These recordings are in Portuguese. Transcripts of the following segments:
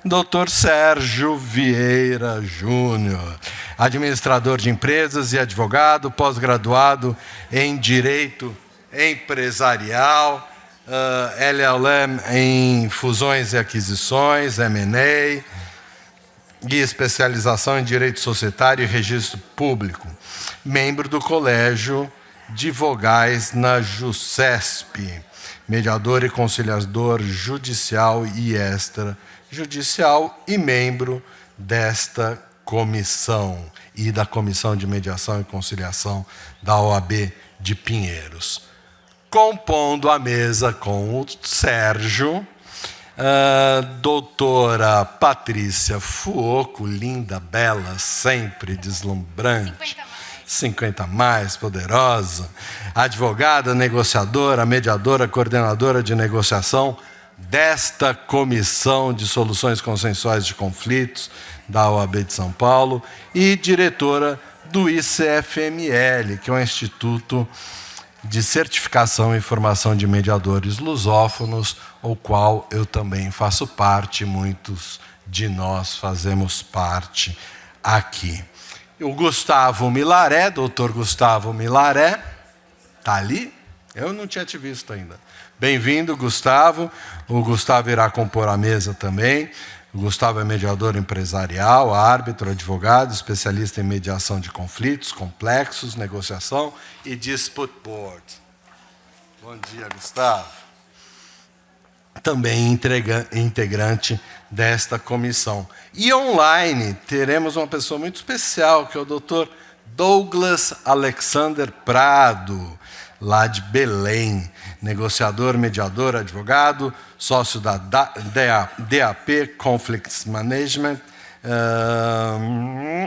Dr. Sérgio Vieira Júnior, administrador de empresas e advogado, pós-graduado em Direito Empresarial, LLM em Fusões e Aquisições, M&A, e especialização em Direito Societário e Registro Público. Membro do Colégio de Vogais na JUSESP, mediador e conciliador judicial e extrajudicial e membro desta comissão e da Comissão de Mediação e Conciliação da OAB de Pinheiros. Compondo a mesa com o Sérgio, a doutora Patrícia Fuoco, linda, bela, sempre deslumbrante, 50 mais, poderosa, advogada, negociadora, mediadora, coordenadora de negociação desta Comissão de Soluções Consensuais de Conflitos da OAB de São Paulo e diretora do ICFML, que é um Instituto de Certificação e Formação de Mediadores Lusófonos, o qual eu também faço parte, muitos de nós fazemos parte aqui. O Gustavo Milaré, doutor Gustavo Milaré, está ali? Eu não tinha te visto ainda. Bem-vindo, Gustavo. O Gustavo irá compor a mesa também. O Gustavo é mediador empresarial, árbitro, advogado, especialista em mediação de conflitos complexos, negociação e dispute board. Bom dia, Gustavo. Também integrante desta comissão. E online teremos uma pessoa muito especial, que é o Dr. Douglas Alexander Prado, lá de Belém, negociador, mediador, advogado, sócio da DAP Conflicts Management,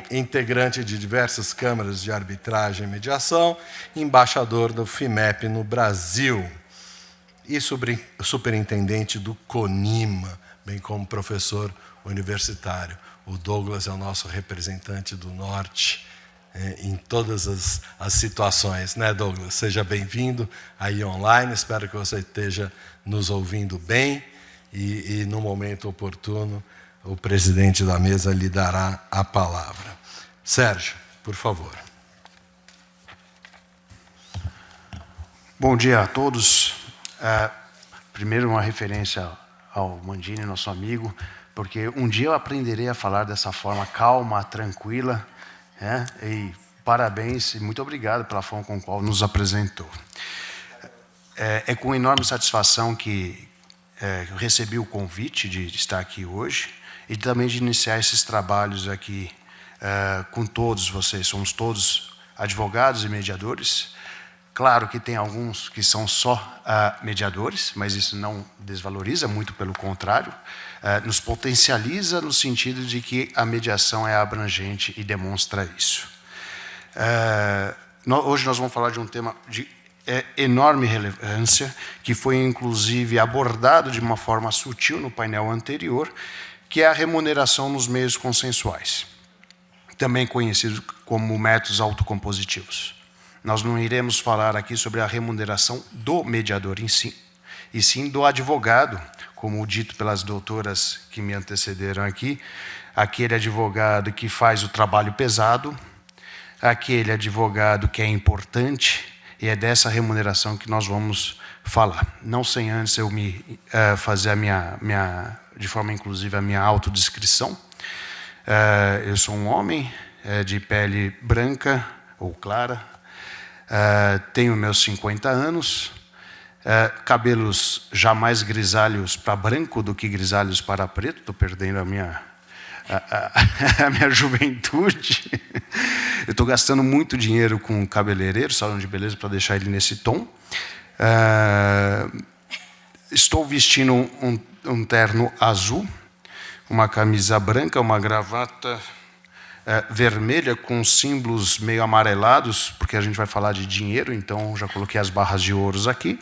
integrante de diversas câmaras de arbitragem e mediação, embaixador do FIMEP no Brasil e superintendente do CONIMA, bem como professor universitário. O Douglas é o nosso representante do Norte em todas as situações, né, Douglas? Seja bem-vindo aí online, espero que você esteja nos ouvindo bem e no momento oportuno o presidente da mesa lhe dará a palavra. Sérgio, por favor. Bom dia a todos. Primeiro uma referência ao Mandini, nosso amigo, porque um dia eu aprenderei a falar dessa forma calma, tranquila, e parabéns e muito obrigado pela forma com a qual nos apresentou. É com enorme satisfação que eu recebi o convite de estar aqui hoje e também de iniciar esses trabalhos aqui com todos vocês. Somos todos advogados e mediadores. Claro que tem alguns que são só mediadores, mas isso não desvaloriza, muito pelo contrário, nos potencializa no sentido de que a mediação é abrangente e demonstra isso. Hoje nós vamos falar de um tema de enorme relevância, que foi inclusive abordado de uma forma sutil no painel anterior, que é a remuneração nos meios consensuais, também conhecido como métodos autocompositivos. Nós não iremos falar aqui sobre a remuneração do mediador em si, e sim do advogado, como dito pelas doutoras que me antecederam aqui, aquele advogado que faz o trabalho pesado, aquele advogado que é importante, e é dessa remuneração que nós vamos falar. Não sem antes eu fazer de forma inclusiva a minha autodescrição. Eu sou um homem de pele branca ou clara, tenho meus 50 anos, cabelos já mais grisalhos para branco do que grisalhos para preto, estou perdendo a minha juventude. Eu estou gastando muito dinheiro com cabeleireiro, salão de beleza, para deixar ele nesse tom. Estou vestindo um terno azul, uma camisa branca, uma gravata vermelha com símbolos meio amarelados, porque a gente vai falar de dinheiro, então já coloquei as barras de ouros aqui.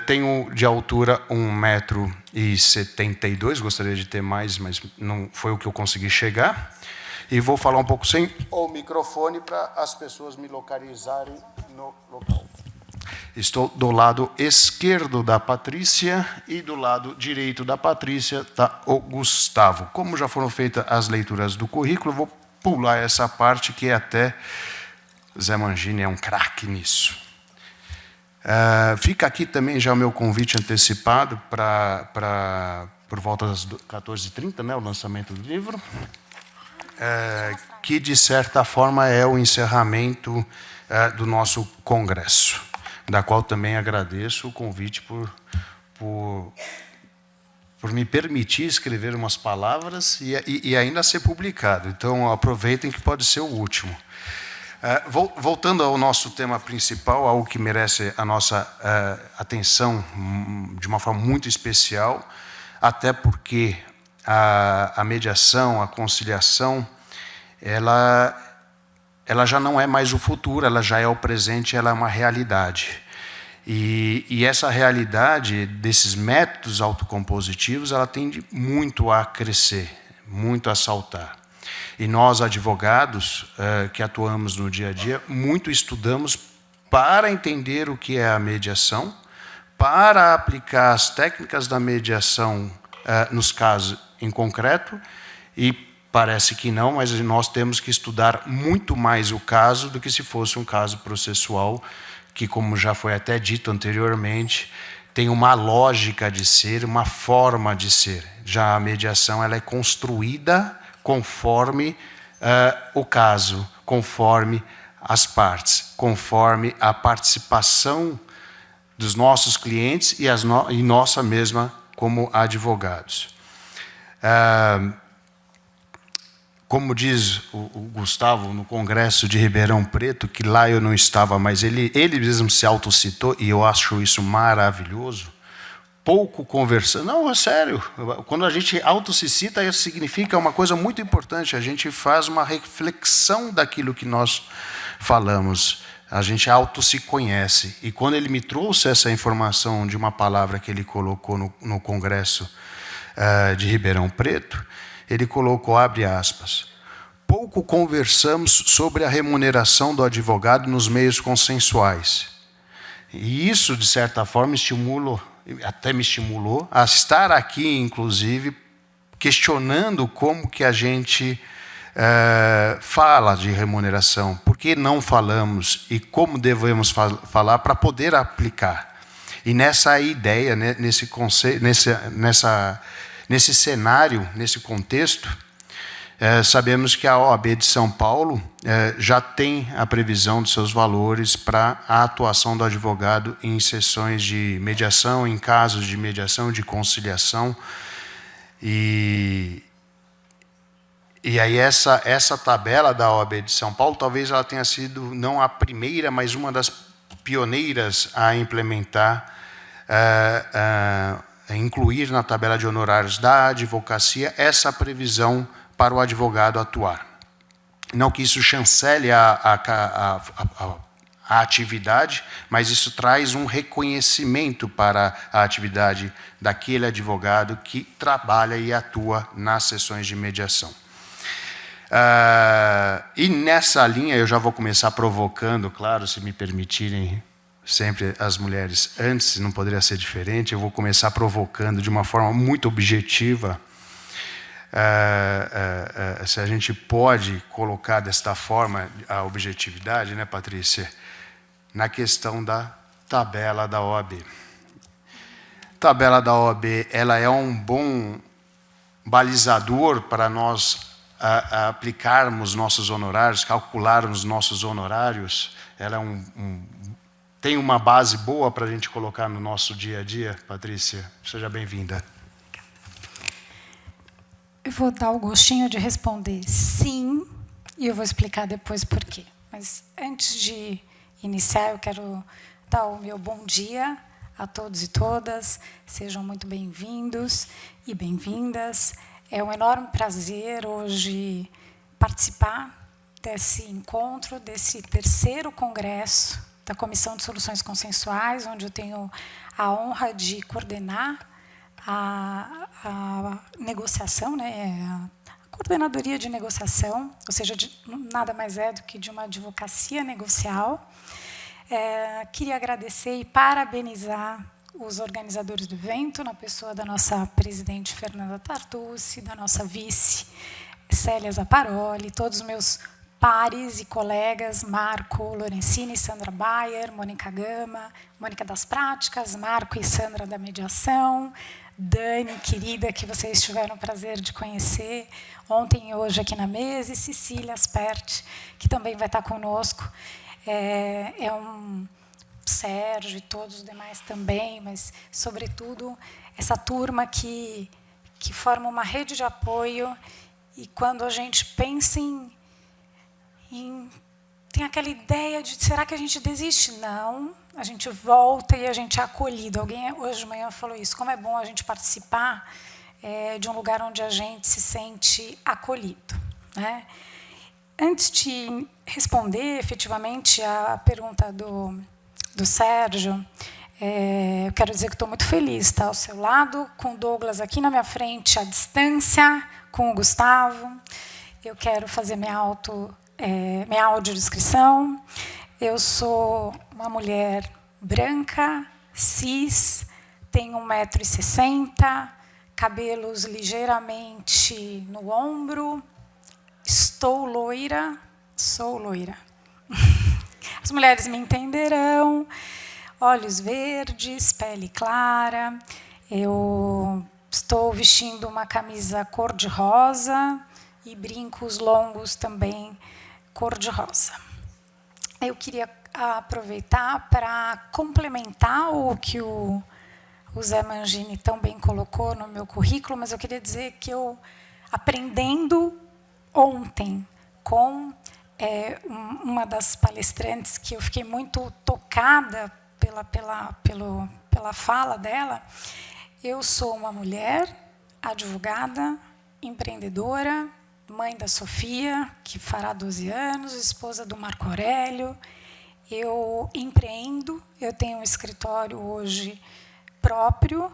Tenho de altura 1,72 m, gostaria de ter mais, mas não foi o que eu consegui chegar. E vou falar um pouco sem o microfone para as pessoas me localizarem no local. Estou do lado esquerdo da Patrícia e do lado direito da Patrícia está o Gustavo. Como já foram feitas as leituras do currículo, eu vou pular essa parte que até Zé Mangini é um craque nisso. Fica aqui também já o meu convite antecipado para por volta das 14h30, né, o lançamento do livro, que, de certa forma, é o encerramento do nosso congresso, da qual também agradeço o convite por me permitir escrever umas palavras e ainda ser publicado. Então, aproveitem que pode ser o último. Voltando ao nosso tema principal, algo que merece a nossa atenção de uma forma muito especial, até porque a mediação, a conciliação, ela já não é mais o futuro, ela já é o presente, ela é uma realidade. E essa realidade desses métodos autocompositivos, ela tende muito a crescer, muito a saltar. E nós, advogados, que atuamos no dia a dia, muito estudamos para entender o que é a mediação, para aplicar as técnicas da mediação nos casos em concreto, e parece que não, mas nós temos que estudar muito mais o caso do que se fosse um caso processual, que, como já foi até dito anteriormente, tem uma lógica de ser, uma forma de ser. Já a mediação ela é construída conforme o caso, conforme as partes, conforme a participação dos nossos clientes e nossa mesma como advogados. Como diz o Gustavo no Congresso de Ribeirão Preto, que lá eu não estava, mas ele mesmo se autocitou, e eu acho isso maravilhoso, pouco conversando. Não, é sério. Quando a gente se cita, isso significa uma coisa muito importante. A gente faz uma reflexão daquilo que nós falamos. A gente se conhece. E quando ele me trouxe essa informação de uma palavra que ele colocou no Congresso de Ribeirão Preto, ele colocou, abre aspas, pouco conversamos sobre a remuneração do advogado nos meios consensuais. E isso, de certa forma, até me estimulou a estar aqui, inclusive, questionando como que a gente fala de remuneração, por que não falamos e como devemos falar para poder aplicar. E nessa ideia, né, nesse conceito, nesse cenário, nesse contexto, sabemos que a OAB de São Paulo já tem a previsão de seus valores para a atuação do advogado em sessões de mediação, em casos de mediação, de conciliação. E aí essa tabela da OAB de São Paulo, talvez ela tenha sido não a primeira, mas uma das pioneiras a implementar, incluir na tabela de honorários da advocacia essa previsão para o advogado atuar. Não que isso chancele a atividade, mas isso traz um reconhecimento para a atividade daquele advogado que trabalha e atua nas sessões de mediação. E nessa linha, eu já vou começar provocando, claro, se me permitirem, sempre as mulheres antes, não poderia ser diferente, eu vou começar provocando de uma forma muito objetiva, se a gente pode colocar desta forma a objetividade, né, Patrícia, na questão da tabela da OAB. A tabela da OAB ela é um bom balizador para nós aplicarmos nossos honorários, calcularmos nossos honorários. Ela tem uma base boa para a gente colocar no nosso dia a dia. Patrícia, seja bem-vinda. Eu vou dar o gostinho de responder sim, e eu vou explicar depois por quê. Mas antes de iniciar, eu quero dar o meu bom dia a todos e todas. Sejam muito bem-vindos e bem-vindas. É um enorme prazer hoje participar desse encontro, desse terceiro congresso da Comissão de Soluções Consensuais, onde eu tenho a honra de coordenar a negociação, né, a coordenadoria de negociação, ou seja, nada mais é do que de uma advocacia negocial. Queria agradecer e parabenizar os organizadores do evento, na pessoa da nossa presidente Fernanda Tartucci, da nossa vice Célia Zaparoli, todos os meus pares e colegas, Marco Lorenzini, Sandra Bayer, Mônica Gama, Mônica das Práticas, Marco e Sandra da Mediação, Dani, querida, que vocês tiveram o prazer de conhecer ontem e hoje aqui na mesa, e Cecília Asperti, que também vai estar conosco. Sérgio e todos os demais também, mas, sobretudo, essa turma que forma uma rede de apoio, e quando a gente pensa tem aquela ideia de, será que a gente desiste? Não, a gente volta e a gente é acolhido. Alguém hoje de manhã falou isso, como é bom a gente participar de um lugar onde a gente se sente acolhido, né? Antes de responder efetivamente a pergunta do Sérgio, eu quero dizer que estou muito feliz de estar ao seu lado, com o Douglas aqui na minha frente, à distância, com o Gustavo. Eu quero fazer minha audiodescrição. Eu sou uma mulher branca, cis, tenho 1,60 m, cabelos ligeiramente no ombro, estou loira, sou loira. As mulheres me entenderão. Olhos verdes, pele clara. Eu estou vestindo uma camisa cor-de-rosa e brincos longos também cor-de-rosa. Eu queria aproveitar para complementar o que o Zé Mangini tão bem colocou no meu currículo, mas eu queria dizer que eu, aprendendo ontem com uma das palestrantes, que eu fiquei muito tocada pela fala dela, eu sou uma mulher, advogada, empreendedora, mãe da Sofia, que fará 12 anos, esposa do Marco Aurélio. Eu empreendo, eu tenho um escritório hoje próprio,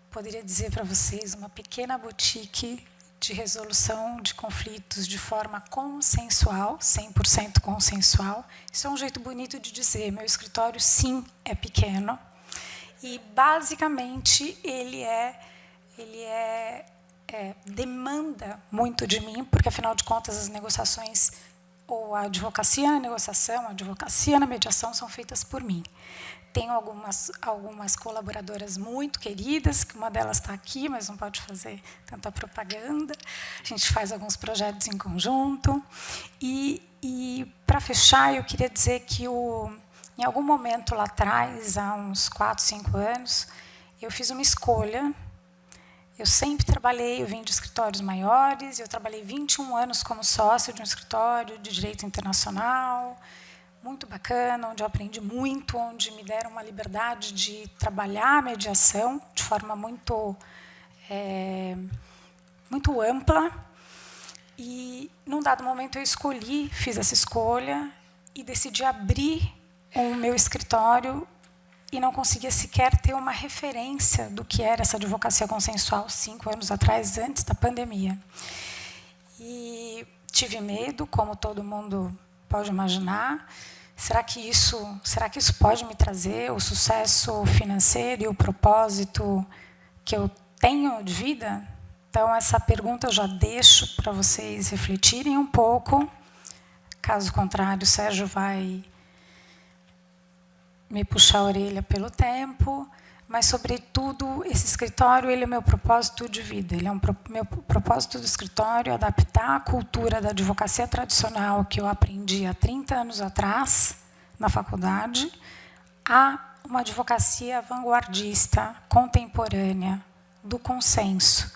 poderia dizer para vocês, uma pequena boutique de resolução de conflitos de forma consensual, 100% consensual. Isso é um jeito bonito de dizer, meu escritório, sim, é pequeno. E, basicamente, ele demanda muito de mim, porque, afinal de contas, as negociações, ou a advocacia na negociação, a advocacia na mediação, são feitas por mim. Tenho algumas colaboradoras muito queridas, que uma delas está aqui, mas não pode fazer tanta propaganda. A gente faz alguns projetos em conjunto. E para fechar, eu queria dizer que, em algum momento lá atrás, há uns 4, 5 anos, eu fiz uma escolha. Eu sempre trabalhei, eu vim de escritórios maiores, eu trabalhei 21 anos como sócio de um escritório de direito internacional, muito bacana, onde eu aprendi muito, onde me deram uma liberdade de trabalhar a mediação de forma muito ampla. E, num dado momento, eu fiz essa escolha e decidi abrir o meu escritório e não conseguia sequer ter uma referência do que era essa advocacia consensual 5 anos atrás, antes da pandemia. E tive medo, como todo mundo pode imaginar. Será que isso pode me trazer o sucesso financeiro e o propósito que eu tenho de vida? Então, essa pergunta eu já deixo para vocês refletirem um pouco. Caso contrário, o Sérgio vai me puxar a orelha pelo tempo. Mas, sobretudo, esse escritório ele é meu propósito de vida. Meu propósito do escritório é adaptar a cultura da advocacia tradicional que eu aprendi há 30 anos atrás, na faculdade, a uma advocacia vanguardista, contemporânea, do consenso,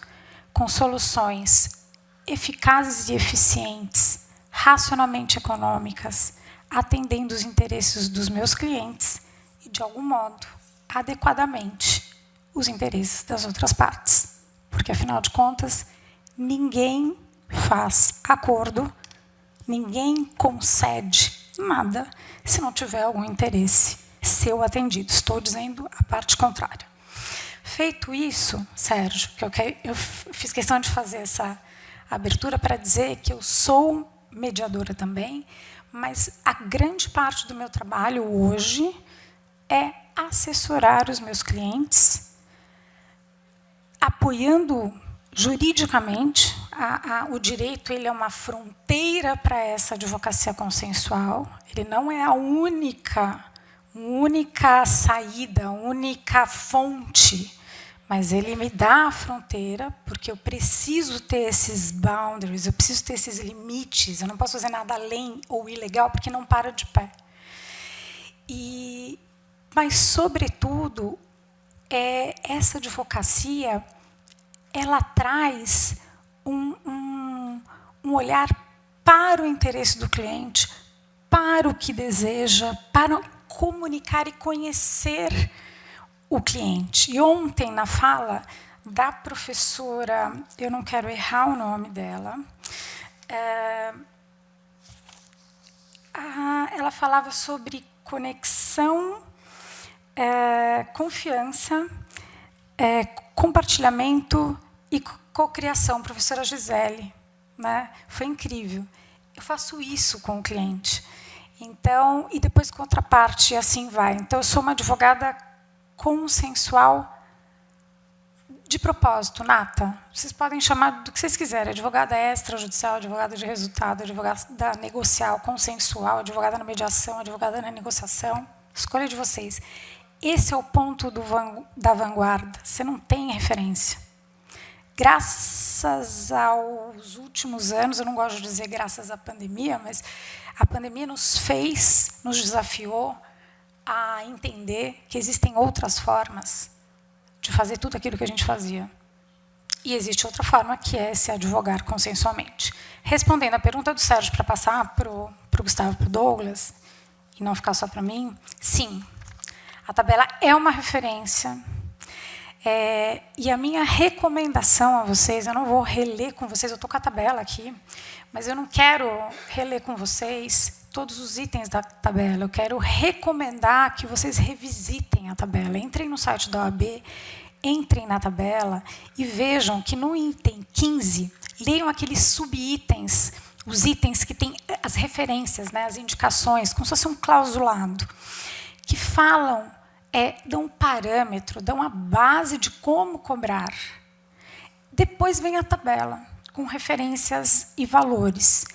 com soluções eficazes e eficientes, racionalmente econômicas, atendendo os interesses dos meus clientes e, de algum modo, adequadamente os interesses das outras partes. Porque, afinal de contas, ninguém faz acordo, ninguém concede nada se não tiver algum interesse seu atendido. Estou dizendo a parte contrária. Feito isso, Sérgio, eu fiz questão de fazer essa abertura para dizer que eu sou mediadora também, mas a grande parte do meu trabalho hoje é assessorar os meus clientes, apoiando juridicamente. O direito ele é uma fronteira para essa advocacia consensual. Ele não é a única saída, a única fonte, mas ele me dá a fronteira, porque eu preciso ter esses boundaries, eu preciso ter esses limites, eu não posso fazer nada além ou ilegal, porque não para de pé. Mas, sobretudo, essa advocacia ela traz um olhar para o interesse do cliente, para o que deseja, para comunicar e conhecer o cliente. E ontem, na fala da professora, eu não quero errar o nome dela, ela falava sobre conexão, confiança, compartilhamento e cocriação. Professora Gisele, né? Foi incrível. Eu faço isso com o cliente. Então, e depois contraparte, e assim vai. Então, eu sou uma advogada consensual de propósito, nata. Vocês podem chamar do que vocês quiserem. Advogada extrajudicial, advogada de resultado, advogada negocial, consensual, advogada na mediação, advogada na negociação. Escolha de vocês. Esse é o ponto da vanguarda. Você não tem referência. Graças aos últimos anos, eu não gosto de dizer graças à pandemia, mas a pandemia nos desafiou a entender que existem outras formas de fazer tudo aquilo que a gente fazia. E existe outra forma, que é se advogar consensualmente. Respondendo à pergunta do Sérgio, para passar para o Gustavo e para o Douglas, e não ficar só para mim, sim, a tabela é uma referência. E a minha recomendação a vocês, eu não vou reler com vocês, eu estou com a tabela aqui, mas eu não quero reler com vocês todos os itens da tabela. Eu quero recomendar que vocês revisitem a tabela. Entrem no site da OAB, entrem na tabela e vejam que no item 15, leiam aqueles subitens, os itens que têm as referências, né, as indicações, como se fosse um clausulado, que falam, dão um parâmetro, dão a base de como cobrar. Depois vem a tabela, com referências e valores.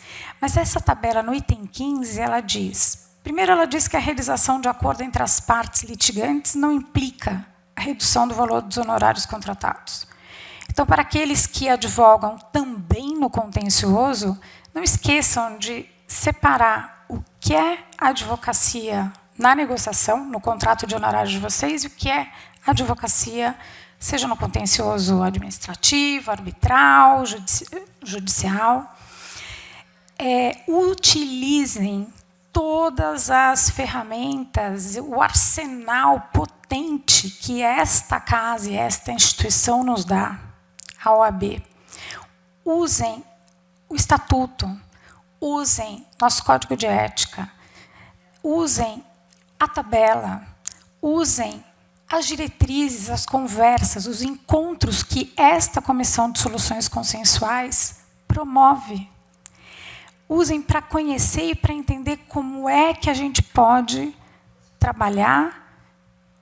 Mas essa tabela, no item 15, ela diz... Primeiro, ela diz que a realização de acordo entre as partes litigantes não implica a redução do valor dos honorários contratados. Então, para aqueles que advogam também no contencioso, não esqueçam de separar o que é advocacia na negociação, no contrato de honorários de vocês, e o que é advocacia, seja no contencioso administrativo, arbitral, judicial. Utilizem todas as ferramentas, o arsenal potente que esta casa e esta instituição nos dá, a OAB. Usem o estatuto, usem nosso código de ética, usem a tabela, usem as diretrizes, as conversas, os encontros que esta Comissão de Soluções Consensuais promove. Usem para conhecer e para entender como é que a gente pode trabalhar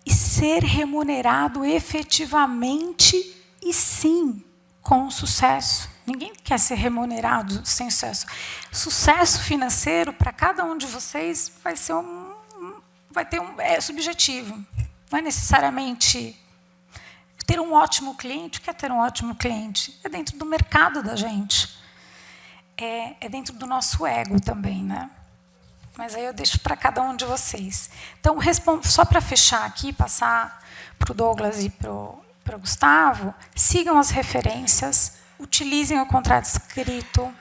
e ser remunerado efetivamente e, sim, com sucesso. Ninguém quer ser remunerado sem sucesso. Sucesso financeiro, para cada um de vocês, é subjetivo. Não é necessariamente ter um ótimo cliente. O que é ter um ótimo cliente? É dentro do mercado da gente. É dentro do nosso ego também, né? Mas aí eu deixo para cada um de vocês. Então, só para fechar aqui, passar para o Douglas e para o Gustavo, sigam as referências, utilizem o contrato escrito,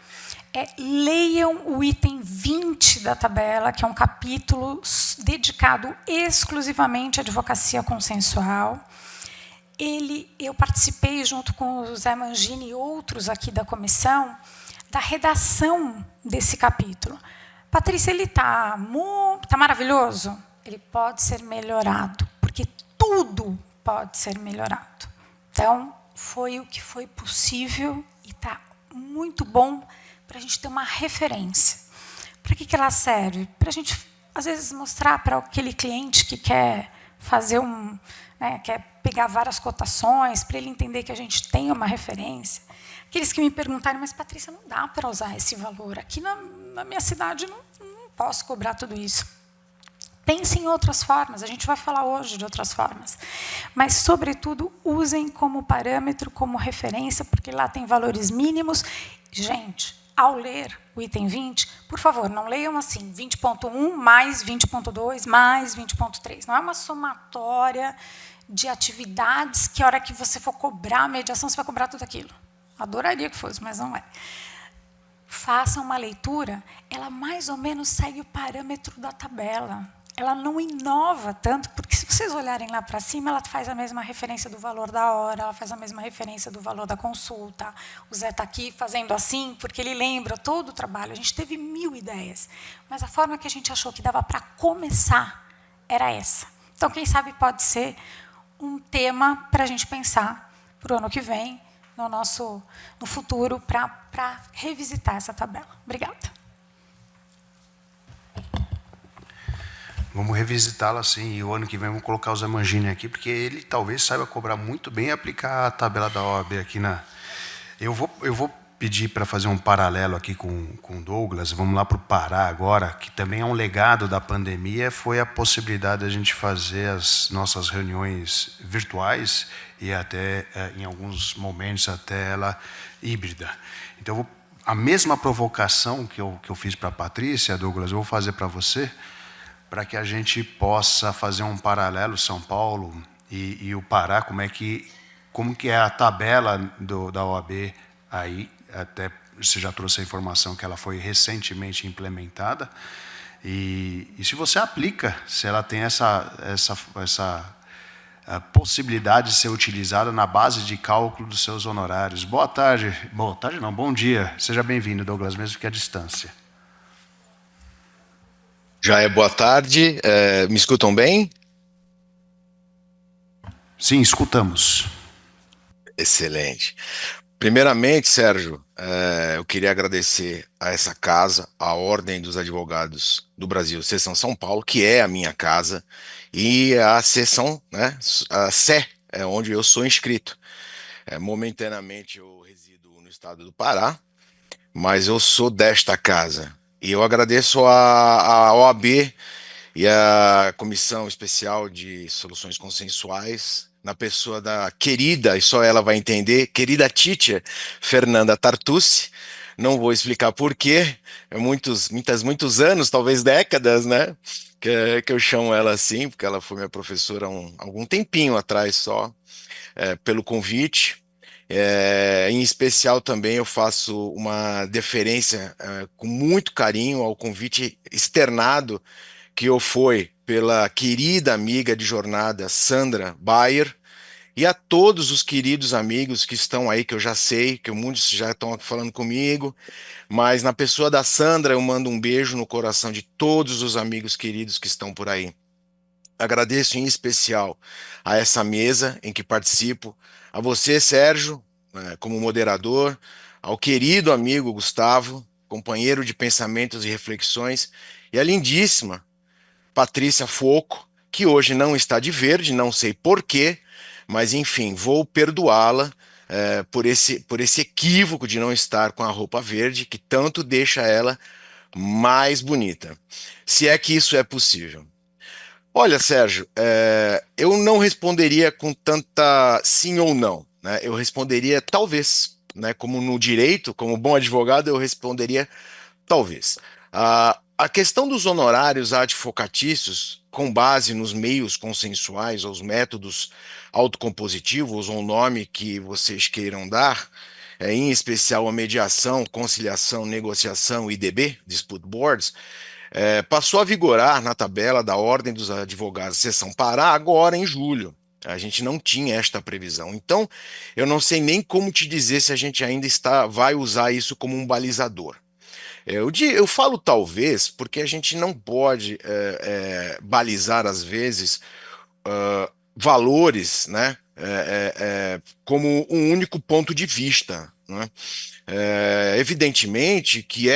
leiam o item 20 da tabela, que é um capítulo dedicado exclusivamente à advocacia consensual. Eu participei, junto com o Zé Mangini e outros aqui da comissão, da redação desse capítulo. Patrícia, ele está maravilhoso? Ele pode ser melhorado, porque tudo pode ser melhorado. Então, foi o que foi possível e está muito bom para a gente ter uma referência. Para que ela serve? Para a gente, às vezes, mostrar para aquele cliente que quer fazer quer pegar várias cotações, para ele entender que a gente tem uma referência. Aqueles que me perguntaram, mas, Patrícia, não dá para usar esse valor. Aqui na minha cidade não posso cobrar tudo isso. Pense em outras formas, a gente vai falar hoje de outras formas. Mas, sobretudo, usem como parâmetro, como referência, porque lá tem valores mínimos. Gente, ao ler o item 20, por favor, não leiam assim, 20.1 mais 20.2 mais 20.3. Não é uma somatória de atividades que, a hora que você for cobrar a mediação, você vai cobrar tudo aquilo. Adoraria que fosse, mas não é. Faça uma leitura, ela mais ou menos segue o parâmetro da tabela. Ela não inova tanto, porque se vocês olharem lá para cima, ela faz a mesma referência do valor da hora, ela faz a mesma referência do valor da consulta. O Zé está aqui fazendo assim, porque ele lembra todo o trabalho. A gente teve 1000 ideias, mas a forma que a gente achou que dava para começar era essa. Então, quem sabe pode ser um tema para a gente pensar para o ano que vem, no futuro, para revisitar essa tabela. Obrigada. Vamos revisitá-la, sim, e o ano que vem vamos colocar o Zé Mangini aqui, porque ele talvez saiba cobrar muito bem e aplicar a tabela da OAB aqui na... Eu vou pedir para fazer um paralelo aqui com o Douglas, vamos lá para o Pará agora, que também é um legado da pandemia, foi a possibilidade de a gente fazer as nossas reuniões virtuais e até, em alguns momentos, até ela híbrida. Então, a mesma provocação que eu fiz para a Patrícia, Douglas, eu vou fazer para você, para que a gente possa fazer um paralelo São Paulo e o Pará, como que é a tabela da OAB aí, até você já trouxe a informação que ela foi recentemente implementada, e se você aplica, se ela tem essa possibilidade de ser utilizada na base de cálculo dos seus honorários. Boa tarde não, bom dia, seja bem-vindo, Douglas, mesmo que à distância. Já é boa tarde, me escutam bem? Sim, escutamos. Excelente. Primeiramente, Sérgio, eu queria agradecer a essa casa, a Ordem dos Advogados do Brasil, Seção São Paulo, que é a minha casa, e a seção, né, a Sé, onde eu sou inscrito. Momentaneamente eu resido no estado do Pará, mas eu sou desta casa. E eu agradeço a OAB e a Comissão Especial de Soluções Consensuais, na pessoa da querida, e só ela vai entender, querida teacher Fernanda Tartucci. Não vou explicar por quê, muitos anos, talvez décadas, né, que eu chamo ela assim, porque ela foi minha professora há algum tempinho atrás só, pelo convite. Em especial também eu faço uma deferência com muito carinho ao convite externado que eu fui pela querida amiga de jornada Sandra Bayer e a todos os queridos amigos que estão aí, que eu já sei, que muitos já estão falando comigo, mas na pessoa da Sandra eu mando um beijo no coração de todos os amigos queridos que estão por aí. Agradeço em especial a essa mesa em que participo, a você, Sérgio, como moderador, ao querido amigo Gustavo, companheiro de pensamentos e reflexões, e a lindíssima Patrícia Foco, que hoje não está de verde, não sei porquê, mas enfim, vou perdoá-la por esse equívoco de não estar com a roupa verde, que tanto deixa ela mais bonita, se é que isso é possível. Olha, Sérgio, eu não responderia com tanta sim ou não, né? Eu responderia talvez, né? Como no direito, como bom advogado, eu responderia talvez. A questão dos honorários advocatícios, com base nos meios consensuais, ou os métodos autocompositivos, ou o nome que vocês queiram dar, em especial a mediação, conciliação, negociação, IDB, Dispute Boards, passou a vigorar na tabela da Ordem dos Advogados, Seção Pará, agora em julho. A gente não tinha esta previsão. Então, eu não sei nem como te dizer se a gente ainda vai usar isso como um balizador. Eu falo talvez porque a gente não pode balizar, às vezes, valores, né, como um único ponto de vista, né? Evidentemente que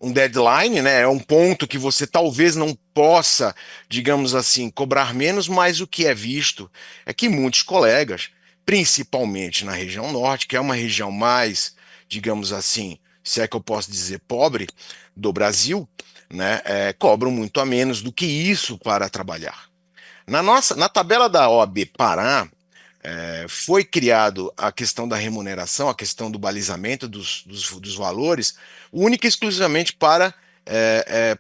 um deadline, né? É um ponto que você talvez não possa, digamos assim, cobrar menos, mas o que é visto é que muitos colegas, principalmente na região norte, que é uma região mais, digamos assim, se é que eu posso dizer, pobre do Brasil, né? Cobram muito a menos do que isso para trabalhar. Na tabela da OAB Pará, foi criado a questão da remuneração, a questão do balizamento dos valores, única e exclusivamente para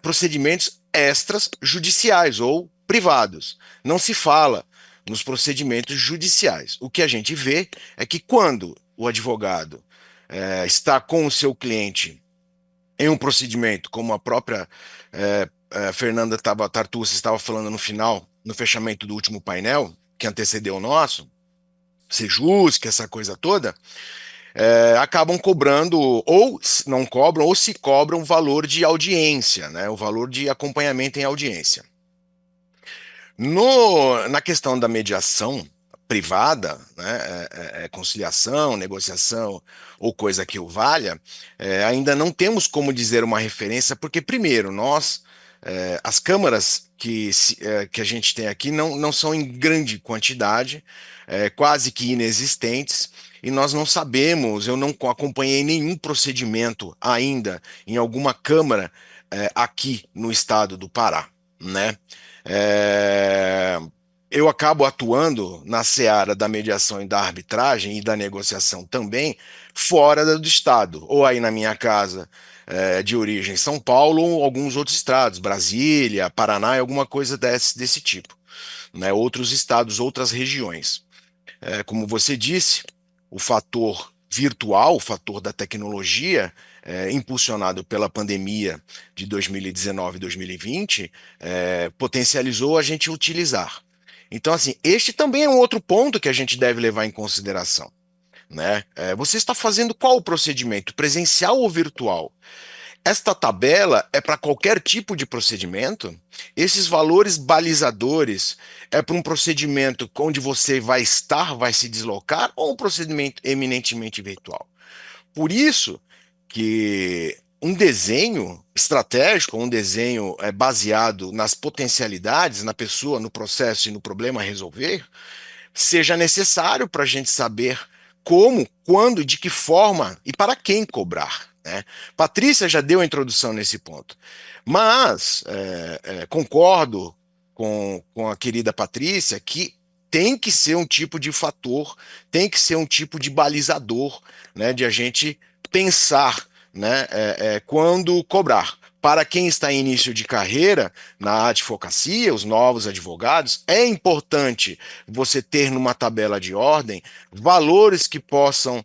procedimentos extrajudiciais ou privados. Não se fala nos procedimentos judiciais. O que a gente vê é que quando o advogado está com o seu cliente em um procedimento, como a própria Fernanda Tartucci estava falando no final, no fechamento do último painel, que antecedeu o nosso, Sejusc, essa coisa toda, acabam cobrando, ou não cobram, ou se cobram o valor de audiência, né, o valor de acompanhamento em audiência. Na questão da mediação privada, né, conciliação, negociação ou coisa que o valha, ainda não temos como dizer uma referência, porque, primeiro, as câmaras que a gente tem aqui não são em grande quantidade, quase que inexistentes, e nós não sabemos, eu não acompanhei nenhum procedimento ainda em alguma câmara aqui no estado do Pará, né? É, eu acabo atuando na seara da mediação e da arbitragem e da negociação também fora do estado, ou aí na minha casa de origem São Paulo, ou alguns outros estados, Brasília, Paraná, alguma coisa desse tipo, né? Outros estados, outras regiões. Como você disse, o fator virtual, o fator da tecnologia, impulsionado pela pandemia de 2019 e 2020, potencializou a gente utilizar. Então, assim, este também é um outro ponto que a gente deve levar em consideração, né? Você está fazendo qual o procedimento, presencial ou virtual? Esta tabela é para qualquer tipo de procedimento? Esses valores balizadores é para um procedimento onde você vai estar, vai se deslocar, ou um procedimento eminentemente virtual? Por isso que um desenho estratégico, um desenho baseado nas potencialidades, na pessoa, no processo e no problema a resolver, seja necessário para a gente saber como, quando, de que forma e para quem cobrar, né? Patrícia já deu a introdução nesse ponto, mas concordo com a querida Patrícia que tem que ser um tipo de fator, tem que ser um tipo de balizador, né, de a gente pensar, né, quando cobrar. Para quem está em início de carreira na advocacia, os novos advogados, é importante você ter numa tabela de ordem valores que possam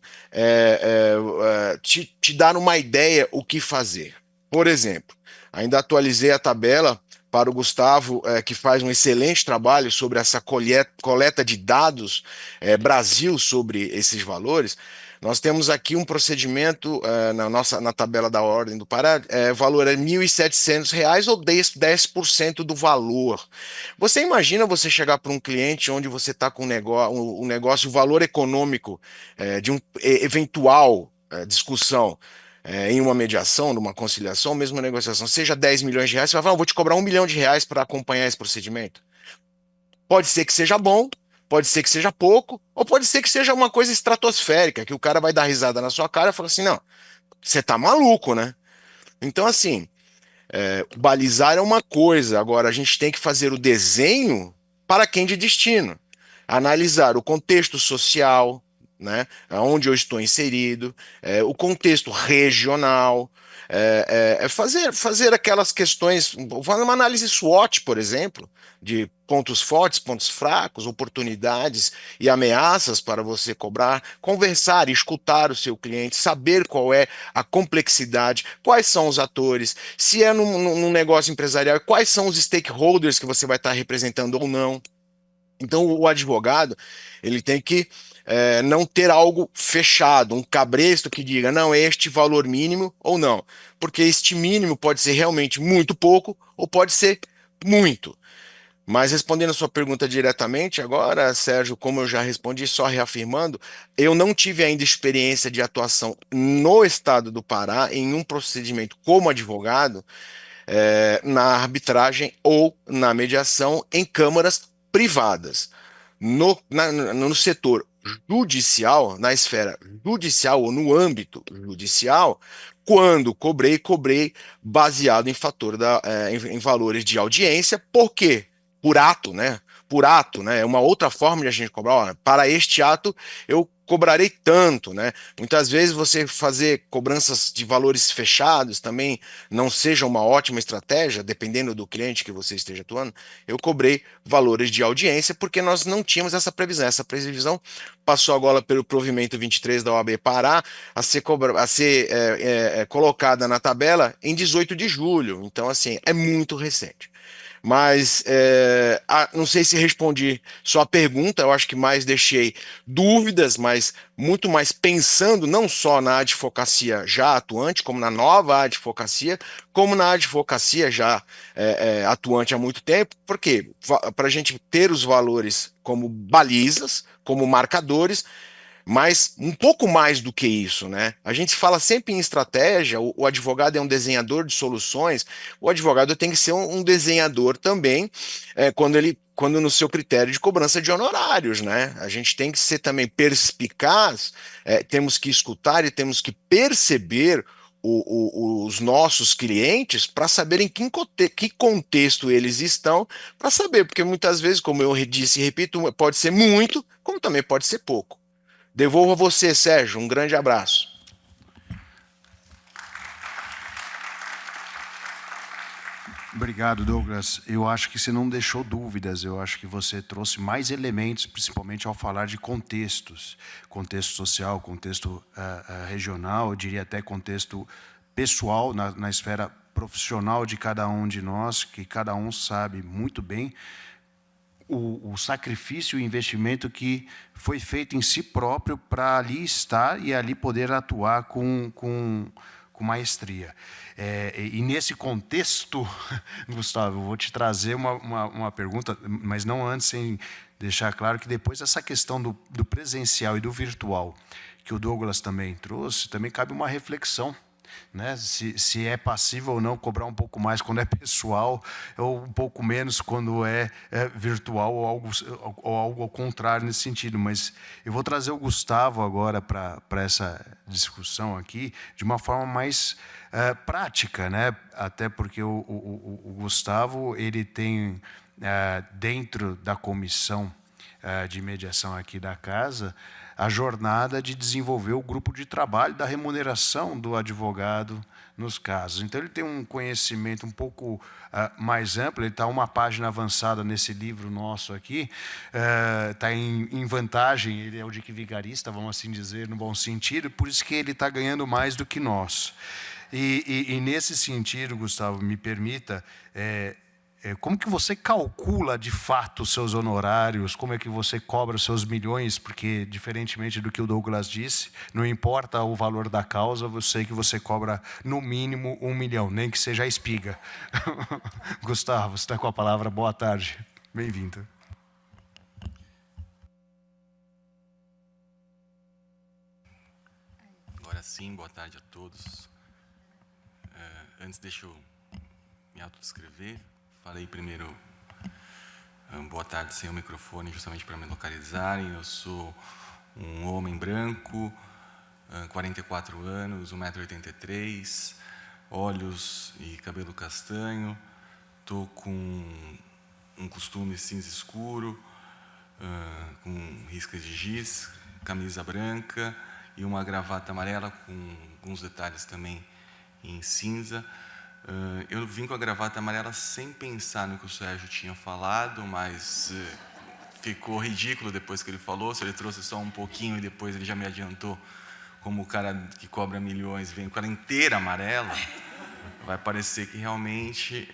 te dar uma ideia o que fazer. Por exemplo, ainda atualizei a tabela para o Gustavo, que faz um excelente trabalho sobre essa coleta de dados Brasil sobre esses valores. Nós temos aqui um procedimento na tabela da Ordem do Pará, o valor é R$ 1.700 ou 10% do valor. Você imagina você chegar para um cliente onde você está com um negócio, o valor econômico de um eventual discussão em uma mediação, numa conciliação, mesmo uma negociação, seja 10 milhões de reais, você vai falar, vou te cobrar R$ 1 milhão para acompanhar esse procedimento. Pode ser que seja bom, pode ser que seja pouco, ou pode ser que seja uma coisa estratosférica, que o cara vai dar risada na sua cara e falar assim, não, você tá maluco, né? Então, assim, balizar é uma coisa, agora a gente tem que fazer o desenho para quem de destino. Analisar o contexto social, né, onde eu estou inserido, o contexto regional, fazer aquelas questões, fazer uma análise SWOT, por exemplo, de pontos fortes, pontos fracos, oportunidades e ameaças para você cobrar, conversar, escutar o seu cliente, saber qual é a complexidade, quais são os atores, se é num negócio empresarial, quais são os stakeholders que você vai estar representando ou não. Então, o advogado ele tem que não ter algo fechado, um cabresto que diga, não, é este valor mínimo ou não. Porque este mínimo pode ser realmente muito pouco ou pode ser muito. Mas respondendo a sua pergunta diretamente agora, Sérgio, como eu já respondi, só reafirmando, eu não tive ainda experiência de atuação no estado do Pará em um procedimento como advogado, na arbitragem ou na mediação em câmaras privadas. No setor judicial, na esfera judicial ou no âmbito judicial, quando cobrei baseado em em valores de audiência, por quê? Por ato, né? Por ato, né? É uma outra forma de a gente cobrar. Olha, para este ato, eu cobrarei tanto, né? Muitas vezes você fazer cobranças de valores fechados também não seja uma ótima estratégia, dependendo do cliente que você esteja atuando. Eu cobrei valores de audiência porque nós não tínhamos essa previsão. Essa previsão passou agora pelo provimento 23 da OAB Pará a ser colocada na tabela em 18 de julho. Então, assim, é muito recente. Mas não sei se respondi sua pergunta, eu acho que mais deixei dúvidas, mas muito mais pensando não só na advocacia já atuante, como na nova advocacia, como na advocacia já atuante há muito tempo, porque para a gente ter os valores como balizas, como marcadores, mas um pouco mais do que isso, né? A gente fala sempre em estratégia, o advogado é um desenhador de soluções, o advogado tem que ser um desenhador também, quando no seu critério de cobrança de honorários, né? A gente tem que ser também perspicaz, temos que escutar e temos que perceber os nossos clientes para saber em que contexto eles estão, para saber, porque muitas vezes, como eu disse e repito, pode ser muito, como também pode ser pouco. Devolvo a você, Sérgio. Um grande abraço. Obrigado, Douglas. Eu acho que você não deixou dúvidas, eu acho que você trouxe mais elementos, principalmente ao falar de contextos. Contexto social, contexto regional, eu diria até contexto pessoal, na esfera profissional de cada um de nós, que cada um sabe muito bem o sacrifício e o investimento que foi feito em si próprio para ali estar e ali poder atuar com maestria. E nesse contexto, Gustavo, eu vou te trazer uma pergunta, mas não antes sem deixar claro que depois essa questão do presencial e do virtual, que o Douglas também trouxe, também cabe uma reflexão, né? Se é passível ou não cobrar um pouco mais quando é pessoal, ou um pouco menos quando é virtual, ou algo ao contrário nesse sentido. Mas eu vou trazer o Gustavo agora para essa discussão aqui, de uma forma mais prática, né? Até porque o Gustavo ele tem, dentro da comissão de mediação aqui da casa, a jornada de desenvolver o grupo de trabalho da remuneração do advogado nos casos. Então, ele tem um conhecimento um pouco mais amplo, ele está uma página avançada nesse livro nosso aqui, está em vantagem, ele é o Dick Vigarista, vamos assim dizer, no bom sentido, por isso que ele está ganhando mais do que nós. E nesse sentido, Gustavo, me permita... como que você calcula de fato os seus honorários? Como é que você cobra os seus milhões? Porque, diferentemente do que o Douglas disse, não importa o valor da causa, eu sei que você cobra no mínimo 1 milhão, nem que seja a espiga. Gustavo, você está com a palavra. Boa tarde. Bem-vindo. Agora sim, boa tarde a todos. Antes, deixa eu me autodescrever. Falei primeiro, boa tarde, sem o microfone, justamente para me localizarem. Eu sou um homem branco, 44 anos, 1,83 m, olhos e cabelo castanho. Estou com um costume cinza escuro, com riscas de giz, camisa branca e uma gravata amarela com alguns detalhes também em cinza. Eu vim com a gravata amarela sem pensar no que o Sérgio tinha falado, mas ficou ridículo depois que ele falou. Se ele trouxe só um pouquinho e depois ele já me adiantou, como o cara que cobra milhões vem com ela inteira amarela, vai parecer que realmente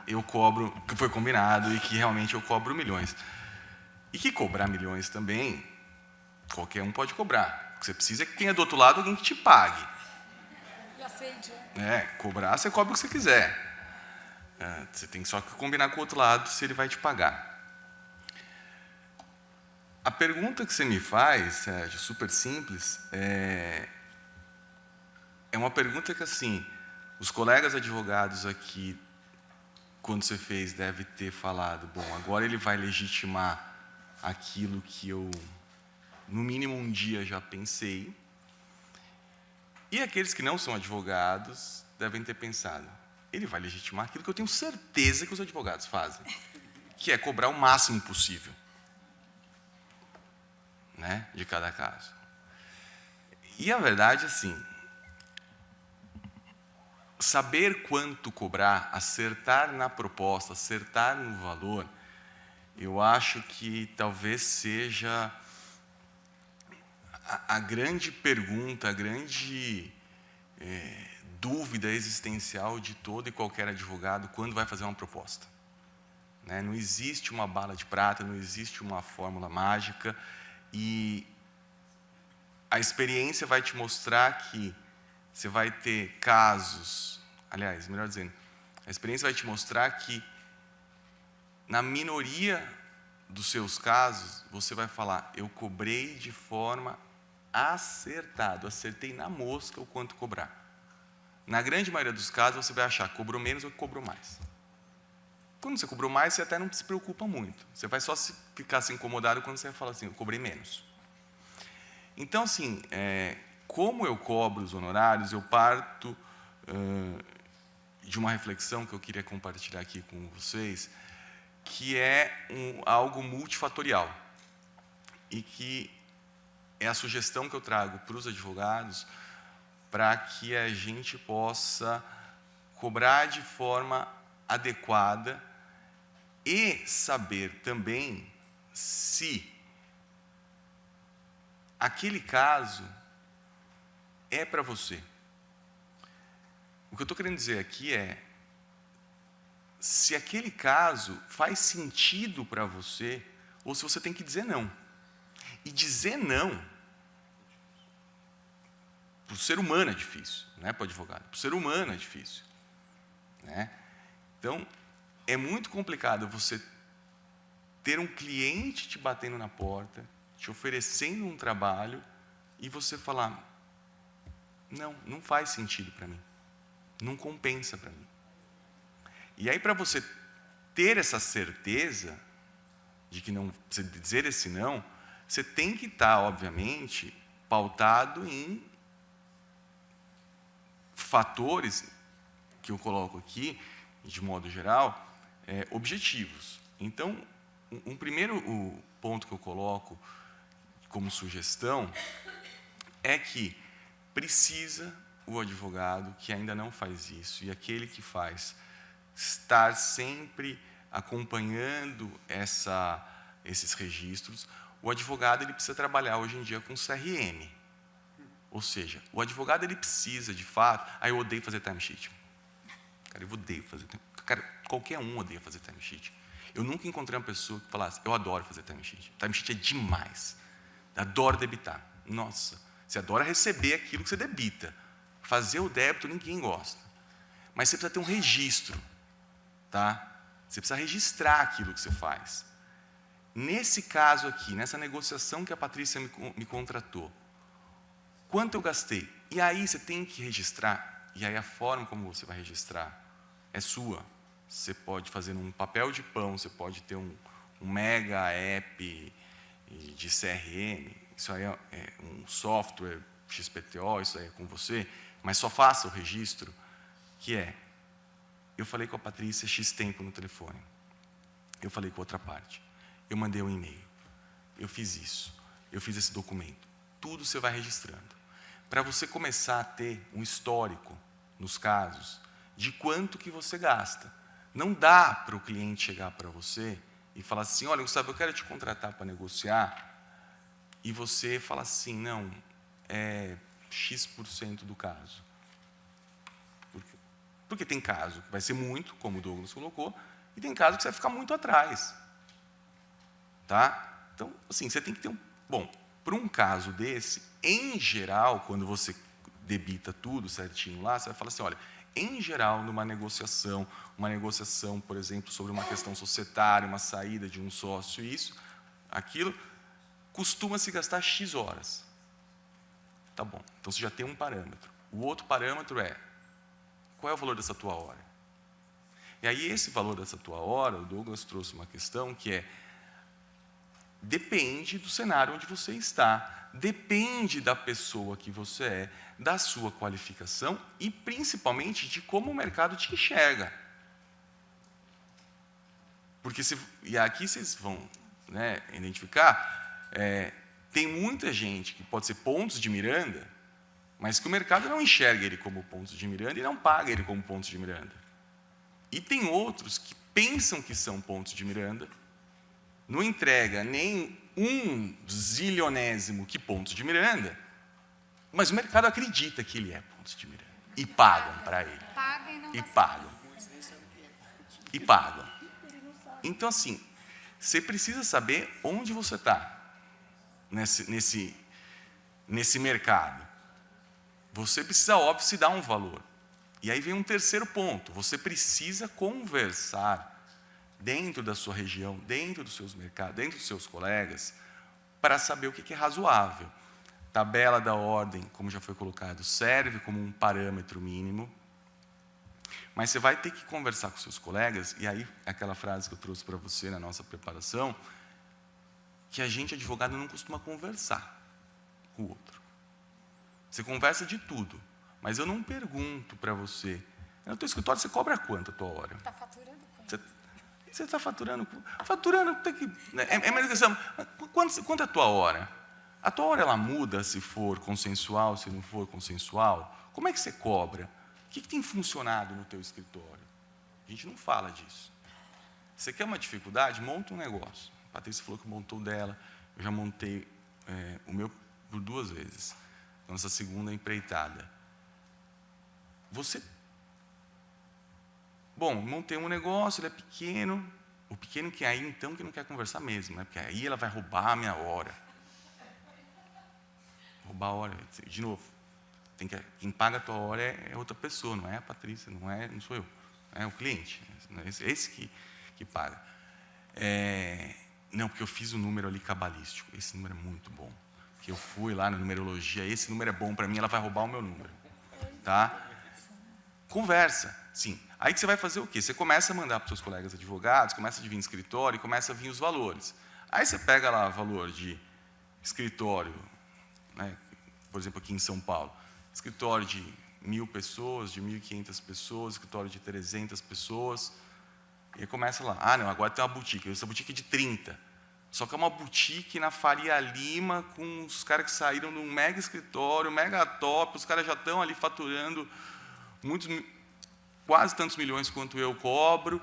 eu cobro, que foi combinado e que realmente eu cobro milhões. E que cobrar milhões também, qualquer um pode cobrar. O que você precisa é que tenha do outro lado alguém que te pague. Cobrar, você cobra o que você quiser. Você tem só que combinar com o outro lado se ele vai te pagar. A pergunta que você me faz, Sérgio, super simples, é uma pergunta que, assim, os colegas advogados aqui, quando você fez, deve ter falado, bom, agora ele vai legitimar aquilo que eu, no mínimo um dia, já pensei. E aqueles que não são advogados devem ter pensado, ele vai legitimar aquilo que eu tenho certeza que os advogados fazem, que é cobrar o máximo possível, né, de cada caso. E a verdade, assim, saber quanto cobrar, acertar na proposta, acertar no valor, eu acho que talvez seja a grande pergunta, a grande dúvida existencial de todo e qualquer advogado quando vai fazer uma proposta. Né? Não existe uma bala de prata, não existe uma fórmula mágica, e a experiência vai te mostrar que você vai ter casos, aliás, melhor dizendo, a experiência vai te mostrar que na minoria dos seus casos, você vai falar, eu cobrei de forma acertada, acertei na mosca o quanto cobrar. Na grande maioria dos casos, você vai achar que cobrou menos ou que cobrou mais. Quando você cobrou mais, você até não se preocupa muito. Você vai só ficar incomodado quando você fala assim, eu cobrei menos. Então, assim, como eu cobro os honorários, eu parto de uma reflexão que eu queria compartilhar aqui com vocês, que é algo multifatorial e que é a sugestão que eu trago para os advogados para que a gente possa cobrar de forma adequada e saber também se aquele caso é para você. O que eu estou querendo dizer aqui é se aquele caso faz sentido para você ou se você tem que dizer não. E dizer não, para o ser humano é difícil, não é para o advogado, para o ser humano é difícil. Né? Então, é muito complicado você ter um cliente te batendo na porta, te oferecendo um trabalho e você falar, não faz sentido para mim, não compensa para mim. E aí, para você ter essa certeza de que não, você dizer esse não, você tem que estar, obviamente, pautado em fatores que eu coloco aqui, de modo geral, objetivos. Então, um primeiro ponto que eu coloco como sugestão é que precisa o advogado que ainda não faz isso, e aquele que faz, estar sempre acompanhando esses registros. O advogado ele precisa trabalhar hoje em dia com CRM. Ou seja, o advogado ele precisa, de fato... eu odeio fazer timesheet. Cara, eu odeio fazer... Cara, qualquer um odeia fazer timesheet. Eu nunca encontrei uma pessoa que falasse, eu adoro fazer timesheet. Timesheet é demais. Adoro debitar. Nossa, você adora receber aquilo que você debita. Fazer o débito ninguém gosta. Mas você precisa ter um registro. Tá? Você precisa registrar aquilo que você faz. Nesse caso aqui, nessa negociação que a Patrícia me contratou, quanto eu gastei? E aí você tem que registrar. E aí a forma como você vai registrar é sua. Você pode fazer num papel de pão, você pode ter um mega app de CRM, isso aí é um software XPTO, isso aí é com você, mas só faça o registro, que é, eu falei com a Patrícia X tempo no telefone, eu falei com outra parte, eu mandei um e-mail, eu fiz isso, eu fiz esse documento, tudo você vai registrando, para você começar a ter um histórico nos casos de quanto que você gasta. Não dá para o cliente chegar para você e falar assim, olha, Gustavo, eu quero te contratar para negociar, e você fala assim, não, é X% do caso. Porque tem caso que vai ser muito, como o Douglas colocou, e tem caso que você vai ficar muito atrás. Tá? Então, assim, você tem que ter Bom, para um caso desse, em geral, quando você debita tudo certinho lá, você vai falar assim, olha, em geral, numa negociação, por exemplo, sobre uma questão societária, uma saída de um sócio, isso, aquilo, costuma-se gastar X horas. Tá bom, então você já tem um parâmetro. O outro parâmetro é, qual é o valor dessa tua hora? E aí, esse valor dessa tua hora, o Douglas trouxe uma questão que é, depende do cenário onde você está, depende da pessoa que você é, da sua qualificação e, principalmente, de como o mercado te enxerga. Porque, e aqui vocês vão, né, identificar, tem muita gente que pode ser pontos de miranda, mas que o mercado não enxerga ele como pontos de miranda e não paga ele como pontos de miranda. E tem outros que pensam que são pontos de miranda, não entrega nem um zilionésimo que pontos de miranda, mas o mercado acredita que ele é pontos de miranda. E pagam para ele. E pagam. Então, assim, você precisa saber onde você está nesse mercado. Você precisa, óbvio, se dar um valor. E aí vem um terceiro ponto. Você precisa conversar dentro da sua região, dentro dos seus mercados, dentro dos seus colegas, para saber o que é razoável. Tabela da ordem, como já foi colocado, serve como um parâmetro mínimo, mas você vai ter que conversar com seus colegas, e aí aquela frase que eu trouxe para você na nossa preparação, que a gente, advogado, não costuma conversar com o outro. Você conversa de tudo, mas eu não pergunto para você, no teu escritório você cobra quanto a tua hora? Está faturando quanto? Você está faturando? Faturando, tem que... É mais questão, quanto é a tua hora? A tua hora, ela muda se for consensual, se não for consensual? Como é que você cobra? O que tem funcionado no teu escritório? A gente não fala disso. Você quer uma dificuldade? Monta um negócio. A Patrícia falou que montou dela. Eu já montei o meu por 2 vezes. Nossa segunda empreitada. Bom, montei um negócio, ele é pequeno. O pequeno que é aí, então, que não quer conversar mesmo, né? Porque aí ela vai roubar a minha hora. Roubar a hora. De novo, quem paga a tua hora é outra pessoa, não é a Patrícia, não sou eu. É o cliente. Esse que paga. Não, porque eu fiz o número ali cabalístico. Esse número é muito bom. Porque eu fui lá na numerologia, esse número é bom para mim, ela vai roubar o meu número. Tá? Conversa, sim. Aí que você vai fazer o quê? Você começa a mandar para os seus colegas advogados, começa a vir escritório, e começa a vir os valores. Aí você pega lá o valor de escritório, né? Por exemplo, aqui em São Paulo, escritório de 1.000 pessoas, de 1.500 pessoas, escritório de 300 pessoas, e aí começa lá, não, agora tem uma boutique, essa boutique é de 30, só que é uma boutique na Faria Lima, com os caras que saíram de um mega escritório, mega top, os caras já estão ali faturando quase tantos milhões quanto eu cobro,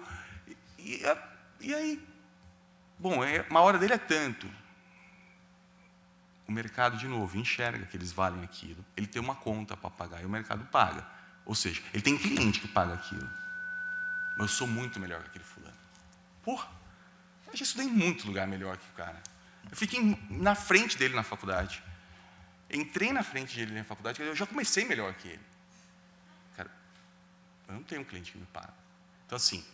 e aí, bom, uma hora dele é tanto. O mercado, de novo, enxerga que eles valem aquilo. Ele tem uma conta para pagar e o mercado paga. Ou seja, ele tem cliente que paga aquilo. Mas eu sou muito melhor que aquele fulano. Porra, eu já estudei em muito lugar melhor que o cara. Eu fiquei na frente dele na faculdade. Entrei na frente dele na faculdade, eu já comecei melhor que ele. Cara, eu não tenho um cliente que me paga. Então, assim,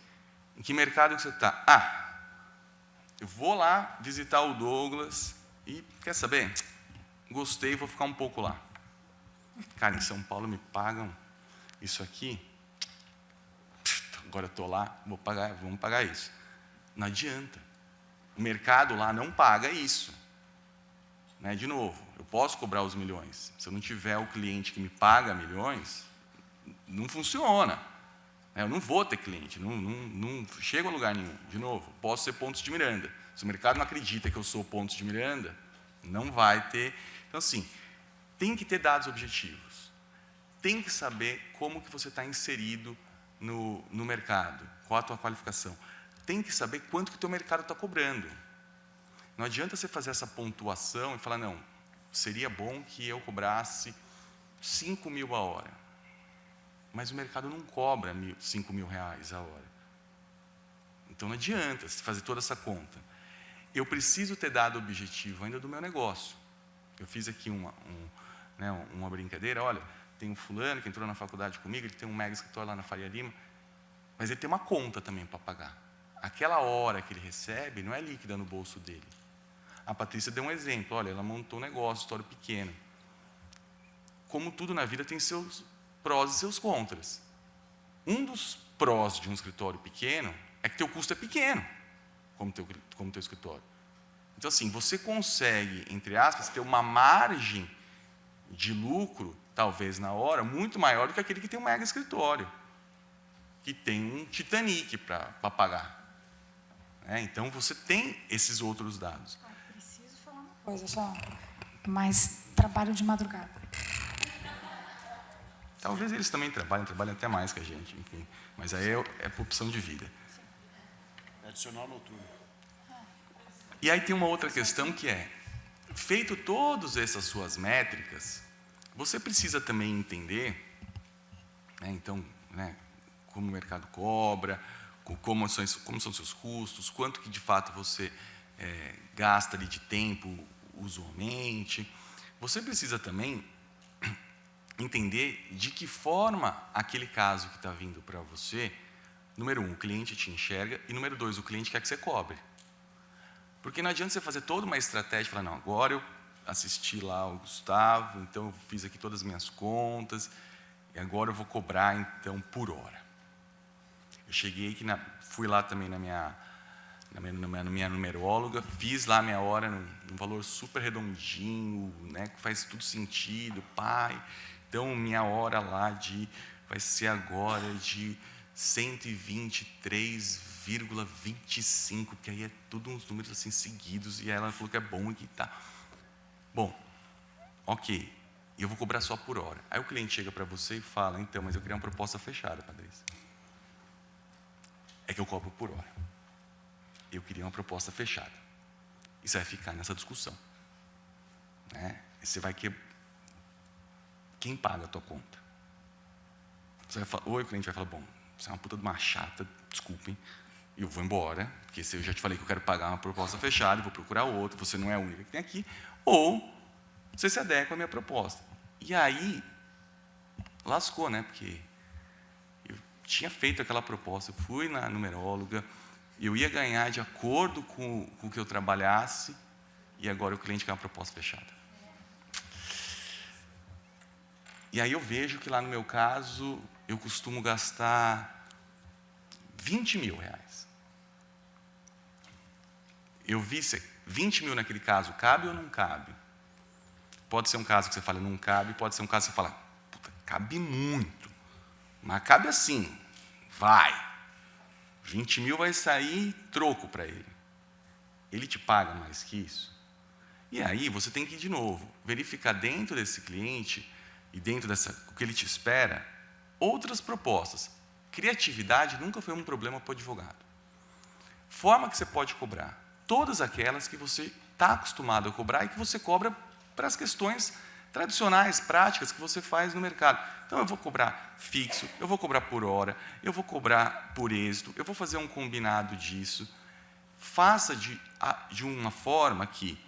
em que mercado que você está? Eu vou lá visitar o Douglas... E, quer saber? Gostei, vou ficar um pouco lá. Cara, em São Paulo me pagam isso aqui. Agora eu estou lá, vamos pagar isso. Não adianta. O mercado lá não paga isso. Né? De novo, eu posso cobrar os milhões. Se eu não tiver o cliente que me paga milhões, não funciona. Eu não vou ter cliente, não chego a lugar nenhum. De novo, posso ser pontos de miranda. Se o mercado não acredita que eu sou pontos de miranda, não vai ter. Então, assim, tem que ter dados objetivos. Tem que saber como que você está inserido no mercado, qual a tua qualificação. Tem que saber quanto que o teu mercado está cobrando. Não adianta você fazer essa pontuação e falar, não, seria bom que eu cobrasse 5.000 a hora. Mas o mercado não cobra 5.000 reais a hora. Então não adianta fazer toda essa conta. Eu preciso ter dado objetivo ainda do meu negócio. Eu fiz aqui uma brincadeira, olha, tem um fulano que entrou na faculdade comigo, ele tem um mega escritório lá na Faria Lima, mas ele tem uma conta também para pagar. Aquela hora que ele recebe não é líquida no bolso dele. A Patrícia deu um exemplo, olha, ela montou um negócio, escritório pequeno. Como tudo na vida tem seus prós e seus contras. Um dos prós de um escritório pequeno é que teu custo é pequeno, como teu escritório. Então, assim, você consegue, entre aspas, ter uma margem de lucro, talvez na hora, muito maior do que aquele que tem um mega escritório, que tem um Titanic para pagar. Então, você tem esses outros dados. Preciso falar uma coisa só, mas trabalho de madrugada. Talvez eles também trabalhem até mais que a gente, enfim. Mas aí é por opção de vida. Adicional noturno. E aí tem uma outra questão que é, feito todas essas suas métricas, você precisa também entender, então, como o mercado cobra, como são seus custos, quanto que de fato você gasta ali de tempo usualmente. Você precisa também entender de que forma aquele caso que está vindo para você, número 1, o cliente te enxerga, e número 2, o cliente quer que você cobre. Porque não adianta você fazer toda uma estratégia e falar, não, agora eu assisti lá o Gustavo, então eu fiz aqui todas as minhas contas, e agora eu vou cobrar, então, por hora. Eu cheguei aqui, fui lá também na minha numeróloga, fiz lá a minha hora num valor super redondinho, que faz tudo sentido, pai. Então, minha hora lá vai ser agora de 123,25, porque aí é tudo uns números assim seguidos, e aí ela falou que é bom e que tá. Bom, ok, eu vou cobrar só por hora. Aí o cliente chega para você e fala, então, mas eu queria uma proposta fechada, Patrícia. É que eu cobro por hora. Eu queria uma proposta fechada. E você vai ficar nessa discussão. Você vai quem paga a tua conta? Você vai falar, o cliente vai falar, bom, você é uma puta de uma chata, desculpem, eu vou embora, porque se eu já te falei que eu quero pagar uma proposta fechada, eu vou procurar outra, você não é a única que tem aqui, ou você se adequa à minha proposta. E aí, lascou, porque eu tinha feito aquela proposta, eu fui na numeróloga, eu ia ganhar de acordo com o que eu trabalhasse, e agora o cliente quer uma proposta fechada. E aí eu vejo que lá no meu caso, eu costumo gastar 20 mil reais. Eu vi se 20 mil naquele caso, cabe ou não cabe? Pode ser um caso que você fala, não cabe, pode ser um caso que você fala, puta, cabe muito. Mas cabe assim, vai. 20 mil vai sair troco para ele. Ele te paga mais que isso? E aí você tem que ir de novo, verificar dentro desse cliente e dentro o que ele te espera, outras propostas. Criatividade nunca foi um problema para o advogado. Forma que você pode cobrar. Todas aquelas que você está acostumado a cobrar e que você cobra para as questões tradicionais, práticas que você faz no mercado. Então, eu vou cobrar fixo, eu vou cobrar por hora, eu vou cobrar por êxito, eu vou fazer um combinado disso. Faça de uma forma que,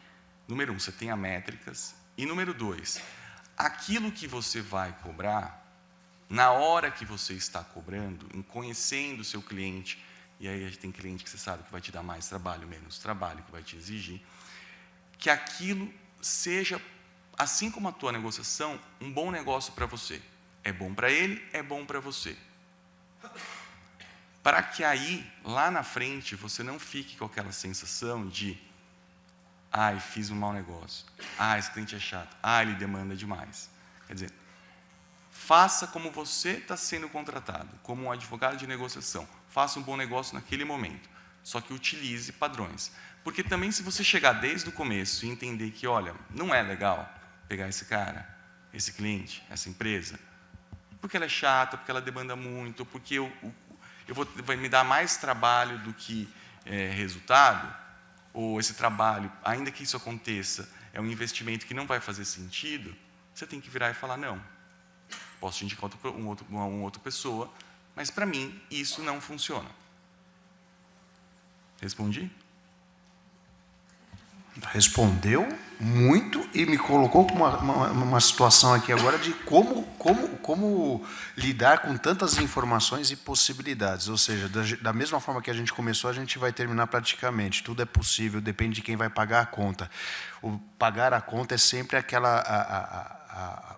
número 1, você tenha métricas, e número 2, aquilo que você vai cobrar, na hora que você está cobrando, em conhecendo o seu cliente, e aí a gente tem cliente que você sabe que vai te dar mais trabalho, menos trabalho, que vai te exigir, que aquilo seja, assim como a tua negociação, um bom negócio para você. É bom para ele, é bom para você. Para que aí, lá na frente, você não fique com aquela sensação de ai, fiz um mau negócio. Ah, esse cliente é chato. Ah, ele demanda demais. Quer dizer, faça como você está sendo contratado, como um advogado de negociação. Faça um bom negócio naquele momento. Só que utilize padrões. Porque também se você chegar desde o começo e entender que, olha, não é legal pegar esse cara, esse cliente, essa empresa, porque ela é chata, porque ela demanda muito, porque vai me dar mais trabalho do que resultado, ou esse trabalho, ainda que isso aconteça, é um investimento que não vai fazer sentido, você tem que virar e falar, não, posso te indicar uma outra pessoa, mas para mim isso não funciona. Respondi? Respondeu muito e me colocou com uma situação aqui agora de como lidar com tantas informações e possibilidades. Ou seja, da mesma forma que a gente começou, a gente vai terminar praticamente. Tudo é possível, depende de quem vai pagar a conta. O pagar a conta é sempre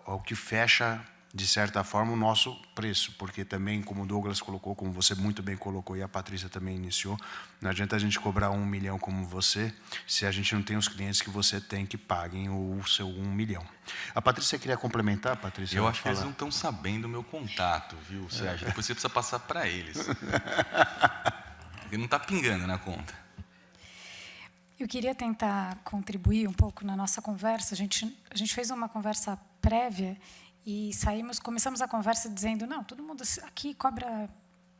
o que fecha, de certa forma, o nosso preço, porque também, como o Douglas colocou, como você muito bem colocou, e a Patrícia também iniciou, não adianta a gente cobrar 1 milhão como você, se a gente não tem os clientes que você tem que paguem o seu 1 milhão. A Patrícia queria complementar, Patrícia? Eu acho que eles não estão sabendo o meu contato, viu, Sérgio? Depois você precisa passar para eles. Porque não está pingando na conta. Eu queria tentar contribuir um pouco na nossa conversa. A gente fez uma conversa prévia e começamos a conversa dizendo, não, todo mundo aqui cobra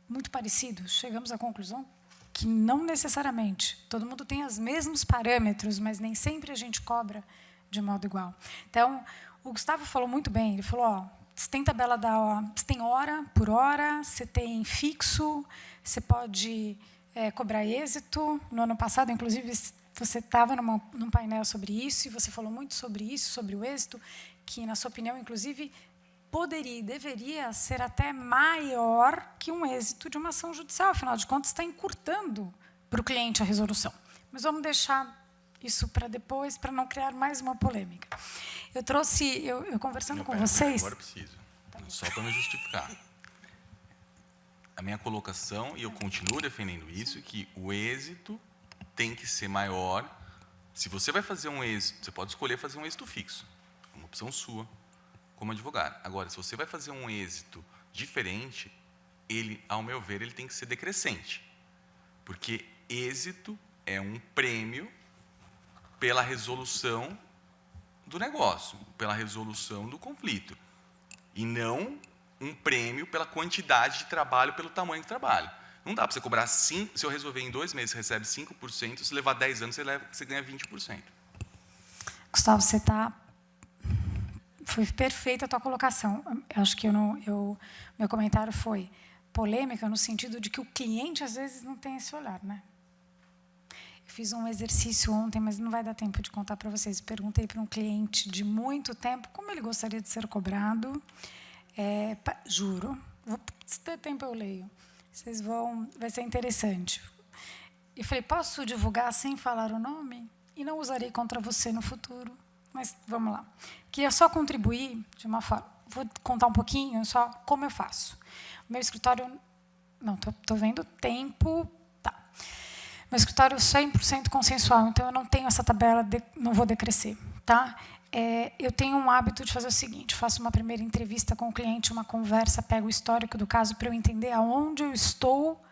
muito parecido. Chegamos à conclusão que não necessariamente. Todo mundo tem os mesmos parâmetros, mas nem sempre a gente cobra de modo igual. Então, o Gustavo falou muito bem. Ele falou, você tem tabela você tem hora por hora, você tem fixo, você pode cobrar êxito. No ano passado, inclusive, você estava num painel sobre isso e você falou muito sobre isso, sobre o êxito, que, na sua opinião, inclusive, poderia e deveria ser até maior que um êxito de uma ação judicial. Afinal de contas, está encurtando para o cliente a resolução. Mas vamos deixar isso para depois, para não criar mais uma polêmica. Eu trouxe, eu conversando com vocês... Agora eu preciso, só para me justificar. A minha colocação, e eu continuo defendendo isso, que o êxito tem que ser maior. Se você vai fazer um êxito, você pode escolher fazer um êxito fixo. Uma opção sua, como advogado. Agora, se você vai fazer um êxito diferente, ele, ao meu ver, ele tem que ser decrescente. Porque êxito é um prêmio pela resolução do negócio, pela resolução do conflito. E não um prêmio pela quantidade de trabalho, pelo tamanho do trabalho. Não dá para você cobrar 5%, se eu resolver em 2 meses, você recebe 5%, se levar 10 anos, você ganha 20%. Gustavo, você está... Foi perfeita a tua colocação. Eu acho que meu comentário foi polêmica no sentido de que o cliente, às vezes, não tem esse olhar, né? Eu fiz um exercício ontem, mas não vai dar tempo de contar para vocês. Eu perguntei para um cliente de muito tempo como ele gostaria de ser cobrado. Juro. Se der tempo, eu leio. Vai ser interessante. Eu falei, posso divulgar sem falar o nome? E não usarei contra você no futuro. Mas vamos lá. Queria só contribuir de uma forma. Vou contar um pouquinho só como eu faço. O meu escritório... Não, estou vendo tempo. Tá. Meu escritório é 100% consensual, então eu não tenho essa tabela, não vou decrescer. Tá? Eu tenho um hábito de fazer o seguinte, faço uma primeira entrevista com o cliente, uma conversa, pego o histórico do caso para eu entender aonde eu estou,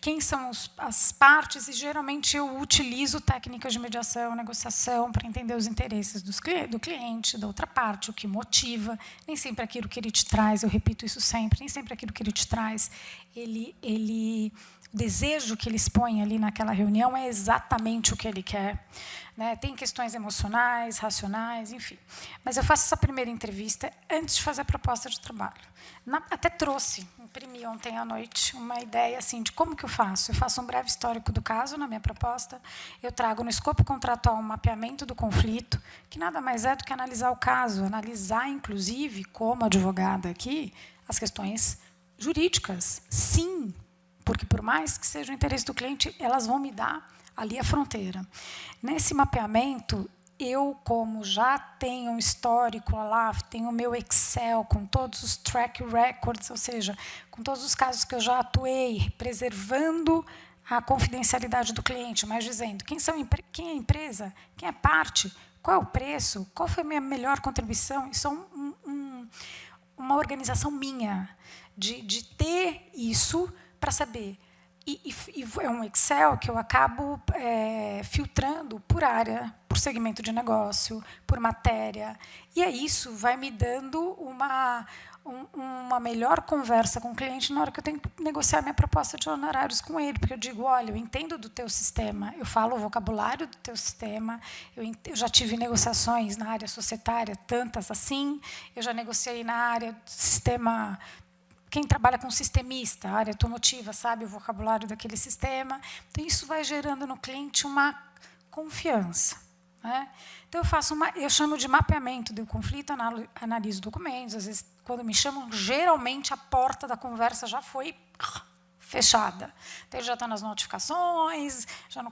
quem são as partes, e geralmente eu utilizo técnicas de mediação, negociação, para entender os interesses do cliente, da outra parte, o que motiva. Nem sempre aquilo que ele te traz, eu repito isso sempre, nem sempre aquilo que ele te traz, o desejo que ele expõe ali naquela reunião é exatamente o que ele quer. Né? Tem questões emocionais, racionais, enfim. Mas eu faço essa primeira entrevista antes de fazer a proposta de trabalho. Até imprimi ontem à noite uma ideia assim, de como que eu faço. Eu faço um breve histórico do caso na minha proposta, eu trago no escopo contratual um mapeamento do conflito, que nada mais é do que analisar o caso, analisar, inclusive, como advogada aqui, as questões jurídicas. Sim, porque, por mais que seja o interesse do cliente, elas vão me dar ali a fronteira. Nesse mapeamento, eu, como já tenho um histórico lá, tenho o meu Excel com todos os track records, ou seja, com todos os casos que eu já atuei, preservando a confidencialidade do cliente, mas dizendo quem é a empresa, quem é parte, qual é o preço, qual foi a minha melhor contribuição. Isso é uma organização minha, de ter isso para saber. E é um Excel que eu acabo filtrando por área, por segmento de negócio, por matéria. E isso vai me dando uma melhor conversa com o cliente na hora que eu tenho que negociar minha proposta de honorários com ele. Porque eu digo, olha, eu entendo do teu sistema, eu falo o vocabulário do teu sistema, eu já tive negociações na área societária, tantas assim, eu já negociei na área do sistema... Quem trabalha com sistemista, a área automotiva, sabe o vocabulário daquele sistema. Então, isso vai gerando no cliente uma confiança, né? Então, eu chamo de mapeamento do conflito, analiso documentos. Às vezes, quando me chamam, geralmente a porta da conversa já foi fechada. Então, ele já está nas notificações, já não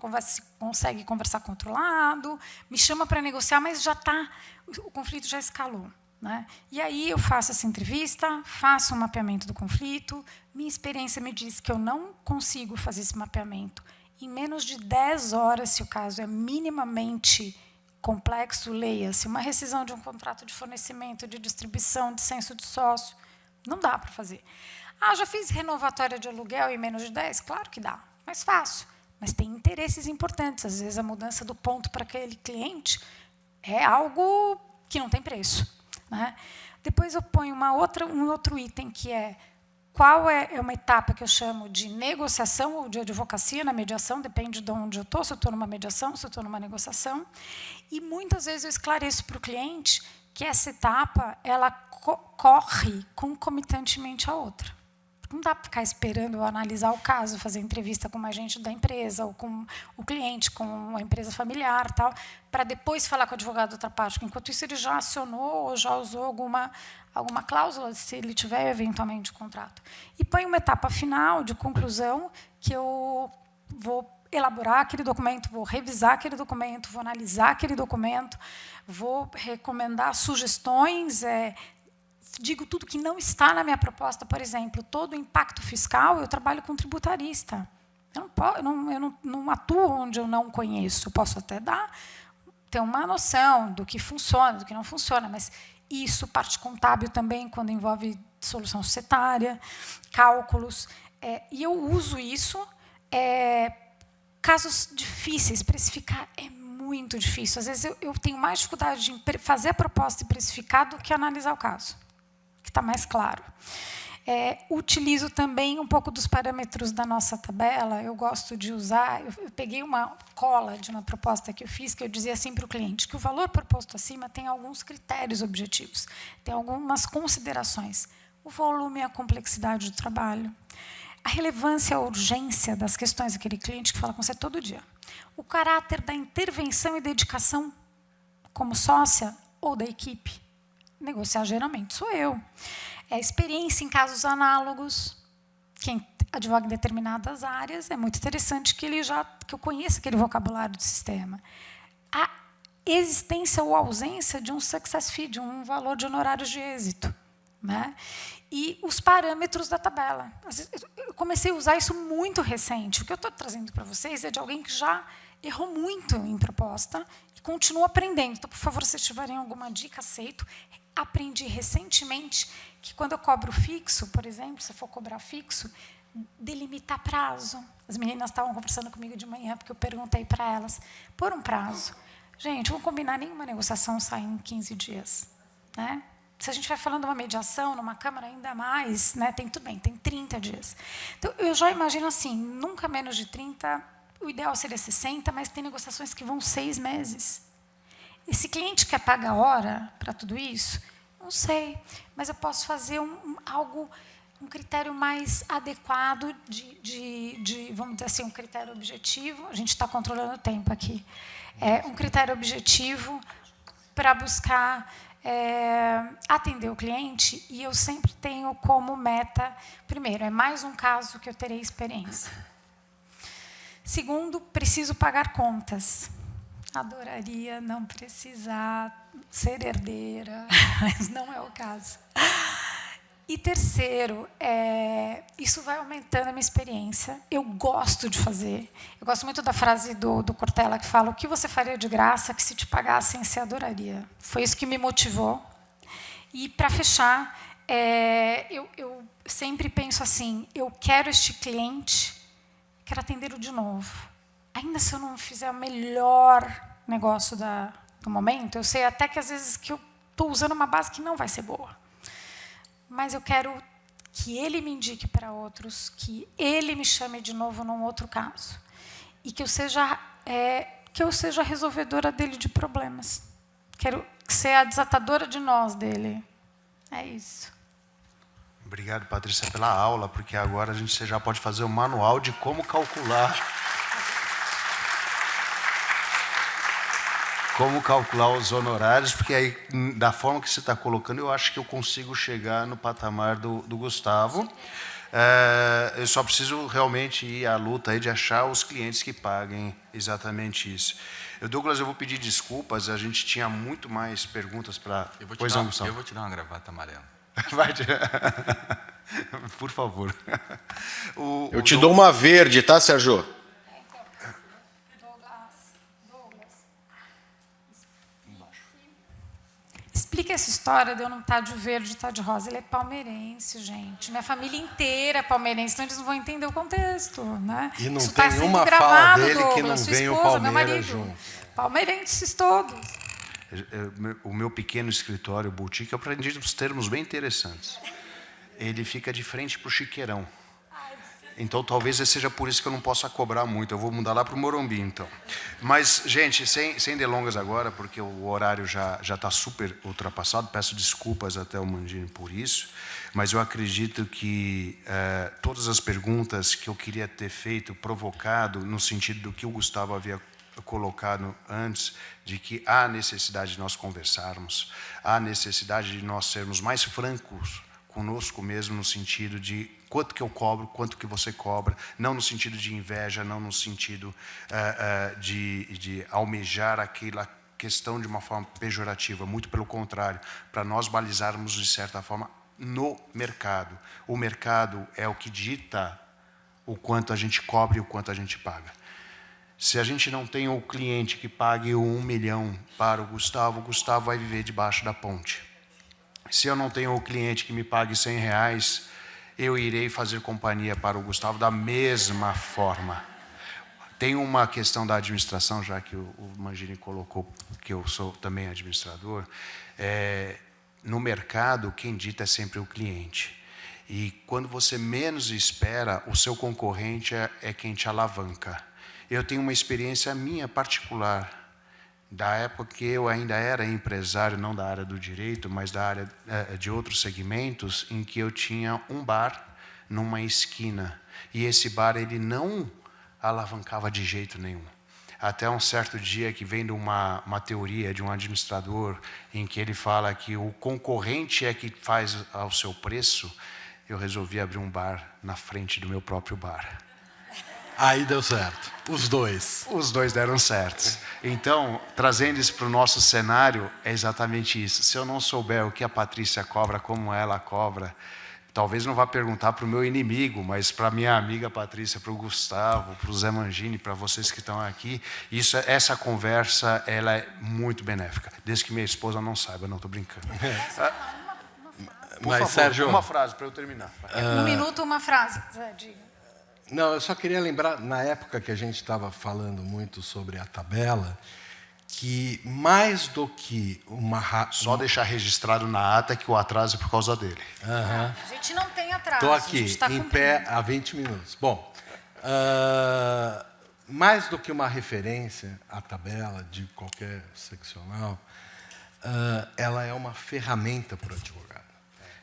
consegue conversar com outro lado, me chama para negociar, mas o conflito já escalou, né? E aí eu faço essa entrevista, faço um mapeamento do conflito. Minha experiência me diz que eu não consigo fazer esse mapeamento em menos de 10 horas, se o caso é minimamente complexo, leia-se uma rescisão de um contrato de fornecimento, de distribuição, de censo de sócio. Não dá para fazer. Já fiz renovatória de aluguel em menos de 10? Claro que dá, mais fácil. Mas tem interesses importantes. Às vezes, a mudança do ponto para aquele cliente é algo que não tem preço, né? Depois, eu ponho um outro item, que é qual é uma etapa que eu chamo de negociação ou de advocacia na mediação, depende de onde eu estou, se eu estou numa mediação, se eu estou numa negociação. E, muitas vezes, eu esclareço para o cliente que essa etapa ela corre concomitantemente à outra. Não dá para ficar esperando eu analisar o caso, fazer entrevista com uma agente da empresa, ou com o cliente, com uma empresa familiar, tal, para depois falar com o advogado da outra parte. Porque, enquanto isso, ele já acionou ou já usou alguma cláusula, se ele tiver, eventualmente, contrato. E põe uma etapa final, de conclusão, que eu vou elaborar aquele documento, vou revisar aquele documento, vou analisar aquele documento, vou recomendar sugestões, digo tudo que não está na minha proposta. Por exemplo, todo o impacto fiscal, eu trabalho com tributarista. Eu não atuo onde eu não conheço. Eu posso até ter uma noção do que funciona, do que não funciona, mas isso, parte contábil também, quando envolve solução societária, cálculos. E eu uso isso. Casos difíceis, precificar é muito difícil. Às vezes, eu tenho mais dificuldade de fazer a proposta e precificar do que analisar o caso, que está mais claro. Utilizo também um pouco dos parâmetros da nossa tabela. Eu gosto de usar... Eu peguei uma cola de uma proposta que eu fiz, que eu dizia assim para o cliente, que o valor proposto acima tem alguns critérios objetivos, tem algumas considerações. O volume e a complexidade do trabalho, a relevância e a urgência das questões daquele cliente que fala com você todo dia, o caráter da intervenção e dedicação como sócia ou da equipe. Negociar, geralmente, sou eu. Experiência em casos análogos. Quem advoga em determinadas áreas, é muito interessante que eu conheça aquele vocabulário do sistema. A existência ou ausência de um success fee, de um valor de honorários de êxito, né? E os parâmetros da tabela. Eu comecei a usar isso muito recente. O que eu estou trazendo para vocês é de alguém que já errou muito em proposta e continua aprendendo. Então, por favor, se tiverem alguma dica, aceito. Aprendi recentemente que, quando eu cobro fixo, por exemplo, se eu for cobrar fixo, delimitar prazo. As meninas estavam conversando comigo de manhã, porque eu perguntei para elas, por um prazo. Gente, vamos combinar, nenhuma negociação sai em 15 dias, né? Se a gente vai falando de uma mediação, numa Câmara, ainda mais, né? Tudo bem, tem 30 dias. Então, eu já imagino assim, nunca menos de 30, o ideal seria 60, mas tem negociações que vão 6 meses. Esse cliente quer pagar hora para tudo isso? Não sei, mas eu posso fazer um critério mais adequado vamos dizer assim, um critério objetivo. A gente está controlando o tempo aqui. Um critério objetivo para buscar atender o cliente, e eu sempre tenho como meta, primeiro, é mais um caso que eu terei experiência. Segundo, preciso pagar contas. Adoraria não precisar ser herdeira, mas não é o caso. E terceiro, isso vai aumentando a minha experiência. Eu gosto de fazer. Eu gosto muito da frase do Cortella, que fala: o que você faria de graça que, se te pagassem, você adoraria. Foi isso que me motivou. E, para fechar, eu sempre penso assim: eu quero este cliente, quero atendê-lo de novo. Ainda se eu não fizer o melhor negócio do momento, eu sei até que, às vezes, que eu estou usando uma base que não vai ser boa. Mas eu quero que ele me indique para outros, que ele me chame de novo num outro caso. E que eu seja a resolvedora dele de problemas. Quero ser a desatadora de nós dele. É isso. Obrigado, Patrícia, pela aula, porque agora você já pode fazer o manual de como calcular. como calcular os honorários, porque aí, da forma que você está colocando, eu acho que eu consigo chegar no patamar do Gustavo. Eu só preciso realmente ir à luta aí de achar os clientes que paguem exatamente isso. Douglas, eu vou pedir desculpas, a gente tinha muito mais perguntas para... Eu vou te dar uma gravata amarela. Vai tirar. Por favor. Eu te dou uma verde, tá, Sérgio? Explica essa história de eu não estar de verde e estar de rosa. Ele é palmeirense, gente. Minha família inteira é palmeirense, então eles não vão entender o contexto, né? E não Isso tem tá sendo uma fala gravado, dele que Douglas, não sua vem o esposa, meu Palmeiras marido. junto. Palmeirenses todos. O meu pequeno escritório, boutique, eu aprendi uns termos bem interessantes. Ele fica de frente para o Chiqueirão. Então, talvez seja por isso que eu não possa cobrar muito. Eu vou mudar lá para o Morumbi, então. Mas, gente, sem delongas agora, porque o horário já está super ultrapassado. Peço desculpas até ao Mandini por isso. Mas eu acredito que todas as perguntas que eu queria ter feito, provocado, no sentido do que o Gustavo havia colocado antes, de que há necessidade de nós conversarmos, há necessidade de nós sermos mais francos conosco mesmo, no sentido de quanto que eu cobro, quanto que você cobra, não no sentido de inveja, não no sentido de almejar aquela questão de uma forma pejorativa, muito pelo contrário, para nós balizarmos de certa forma no mercado. O mercado é o que dita o quanto a gente cobra e o quanto a gente paga. Se a gente não tem o cliente que pague 1 milhão para o Gustavo vai viver debaixo da ponte. Se eu não tenho o cliente que me pague R$100, eu irei fazer companhia para o Gustavo da mesma forma. Tem uma questão da administração, já que o Mangini colocou que eu sou também administrador. No mercado, quem dita é sempre o cliente. E quando você menos espera, o seu concorrente é quem te alavanca. Eu tenho uma experiência minha particular, da época que eu ainda era empresário, não da área do direito, mas da área de outros segmentos, em que eu tinha um bar numa esquina. E esse bar ele não alavancava de jeito nenhum. Até um certo dia que vem de uma teoria de um administrador, em que ele fala que o concorrente é que faz ao seu preço, eu resolvi abrir um bar na frente do meu próprio bar. Aí deu certo. Os dois. Os dois deram certo. Então, trazendo isso para o nosso cenário, é exatamente isso. Se eu não souber o que a Patrícia cobra, como ela cobra, talvez não vá perguntar para o meu inimigo, mas para a minha amiga Patrícia, para o Gustavo, para o Zé Mangini, para vocês que estão aqui, essa conversa ela é muito benéfica. Desde que minha esposa não saiba, não estou brincando. Por favor, Sérgio, uma frase para eu terminar. 1 minuto, uma frase. Zé, diga. Não, eu só queria lembrar, na época que a gente estava falando muito sobre a tabela, que mais do que Só deixar registrado na ata que o atraso é por causa dele. A gente não tem atraso. Estou aqui, tá em pé, há 20 minutos. Bom, mais do que uma referência à tabela de qualquer seccional, ela é uma ferramenta para o advogado.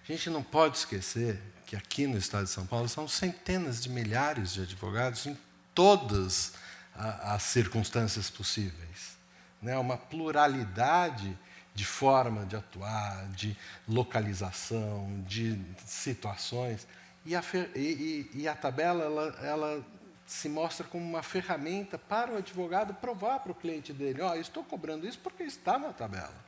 A gente não pode esquecer que aqui no Estado de São Paulo são centenas de milhares de advogados em todas as circunstâncias possíveis. Né? Uma pluralidade de forma de atuar, de localização, de situações. E a tabela ela se mostra como uma ferramenta para o advogado provar para o cliente dele: estou cobrando isso porque está na tabela.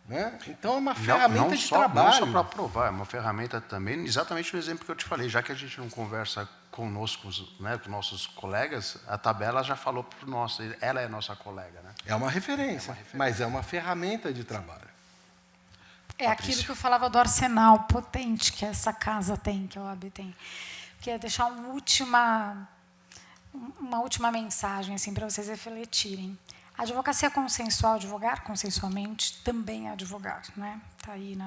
Né? Então, é uma ferramenta de trabalho. Não só para provar, é uma ferramenta também, exatamente o exemplo que eu te falei. Já que a gente não conversa conosco, né, com nossos colegas, a tabela já falou para nós, ela é nossa colega. Né? É uma referência, mas é uma ferramenta de trabalho. É aquilo que eu falava do arsenal potente que essa casa tem, que a OAB tem. Que é deixar uma última mensagem assim, para vocês refletirem. A advocacia consensual, advogar consensualmente, também é advogar, né? Está aí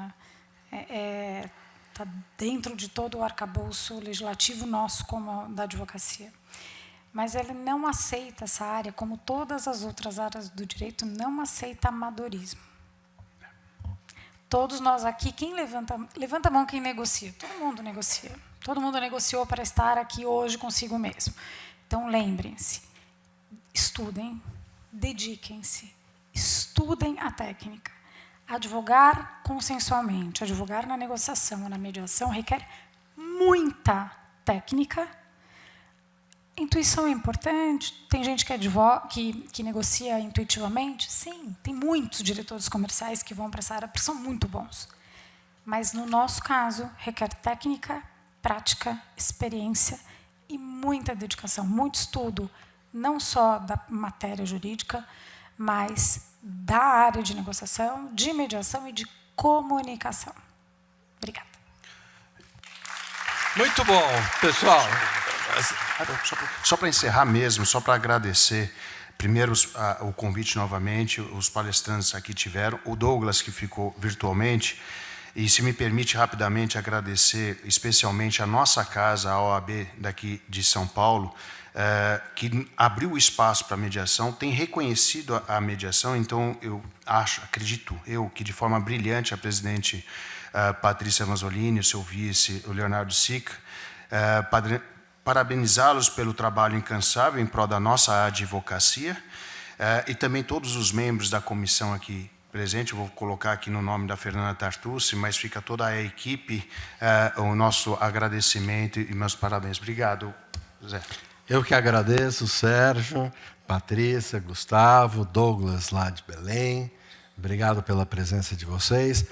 tá dentro de todo o arcabouço legislativo nosso, como da advocacia. Mas ele não aceita essa área, como todas as outras áreas do direito, não aceita amadorismo. Todos nós aqui, quem levanta a mão quem negocia? Todo mundo negocia. Todo mundo negociou para estar aqui hoje consigo mesmo. Então, lembrem-se, estudem, dediquem-se, estudem a técnica. Advogar consensualmente, advogar na negociação ou na mediação requer muita técnica. Intuição é importante. Tem gente que negocia intuitivamente? Sim, tem muitos diretores comerciais que vão para essa área porque são muito bons. Mas, no nosso caso, requer técnica, prática, experiência e muita dedicação, muito estudo, não só da matéria jurídica, mas da área de negociação, de mediação e de comunicação. Obrigada. Muito bom, pessoal. Só para encerrar mesmo, só para agradecer, primeiro o convite novamente, os palestrantes aqui tiveram, o Douglas que ficou virtualmente, e se me permite rapidamente agradecer especialmente a nossa casa, a OAB daqui de São Paulo, que abriu o espaço para a mediação, tem reconhecido a mediação, então eu acredito que de forma brilhante a presidente Patrícia Mazzolini, o seu vice, o Leonardo Sica, parabenizá-los pelo trabalho incansável em prol da nossa advocacia, e também todos os membros da comissão aqui presente, eu vou colocar aqui no nome da Fernanda Tartucci, mas fica toda a equipe, o nosso agradecimento e meus parabéns. Obrigado, Zé. Eu que agradeço, Sérgio, Patrícia, Gustavo, Douglas lá de Belém. Obrigado pela presença de vocês.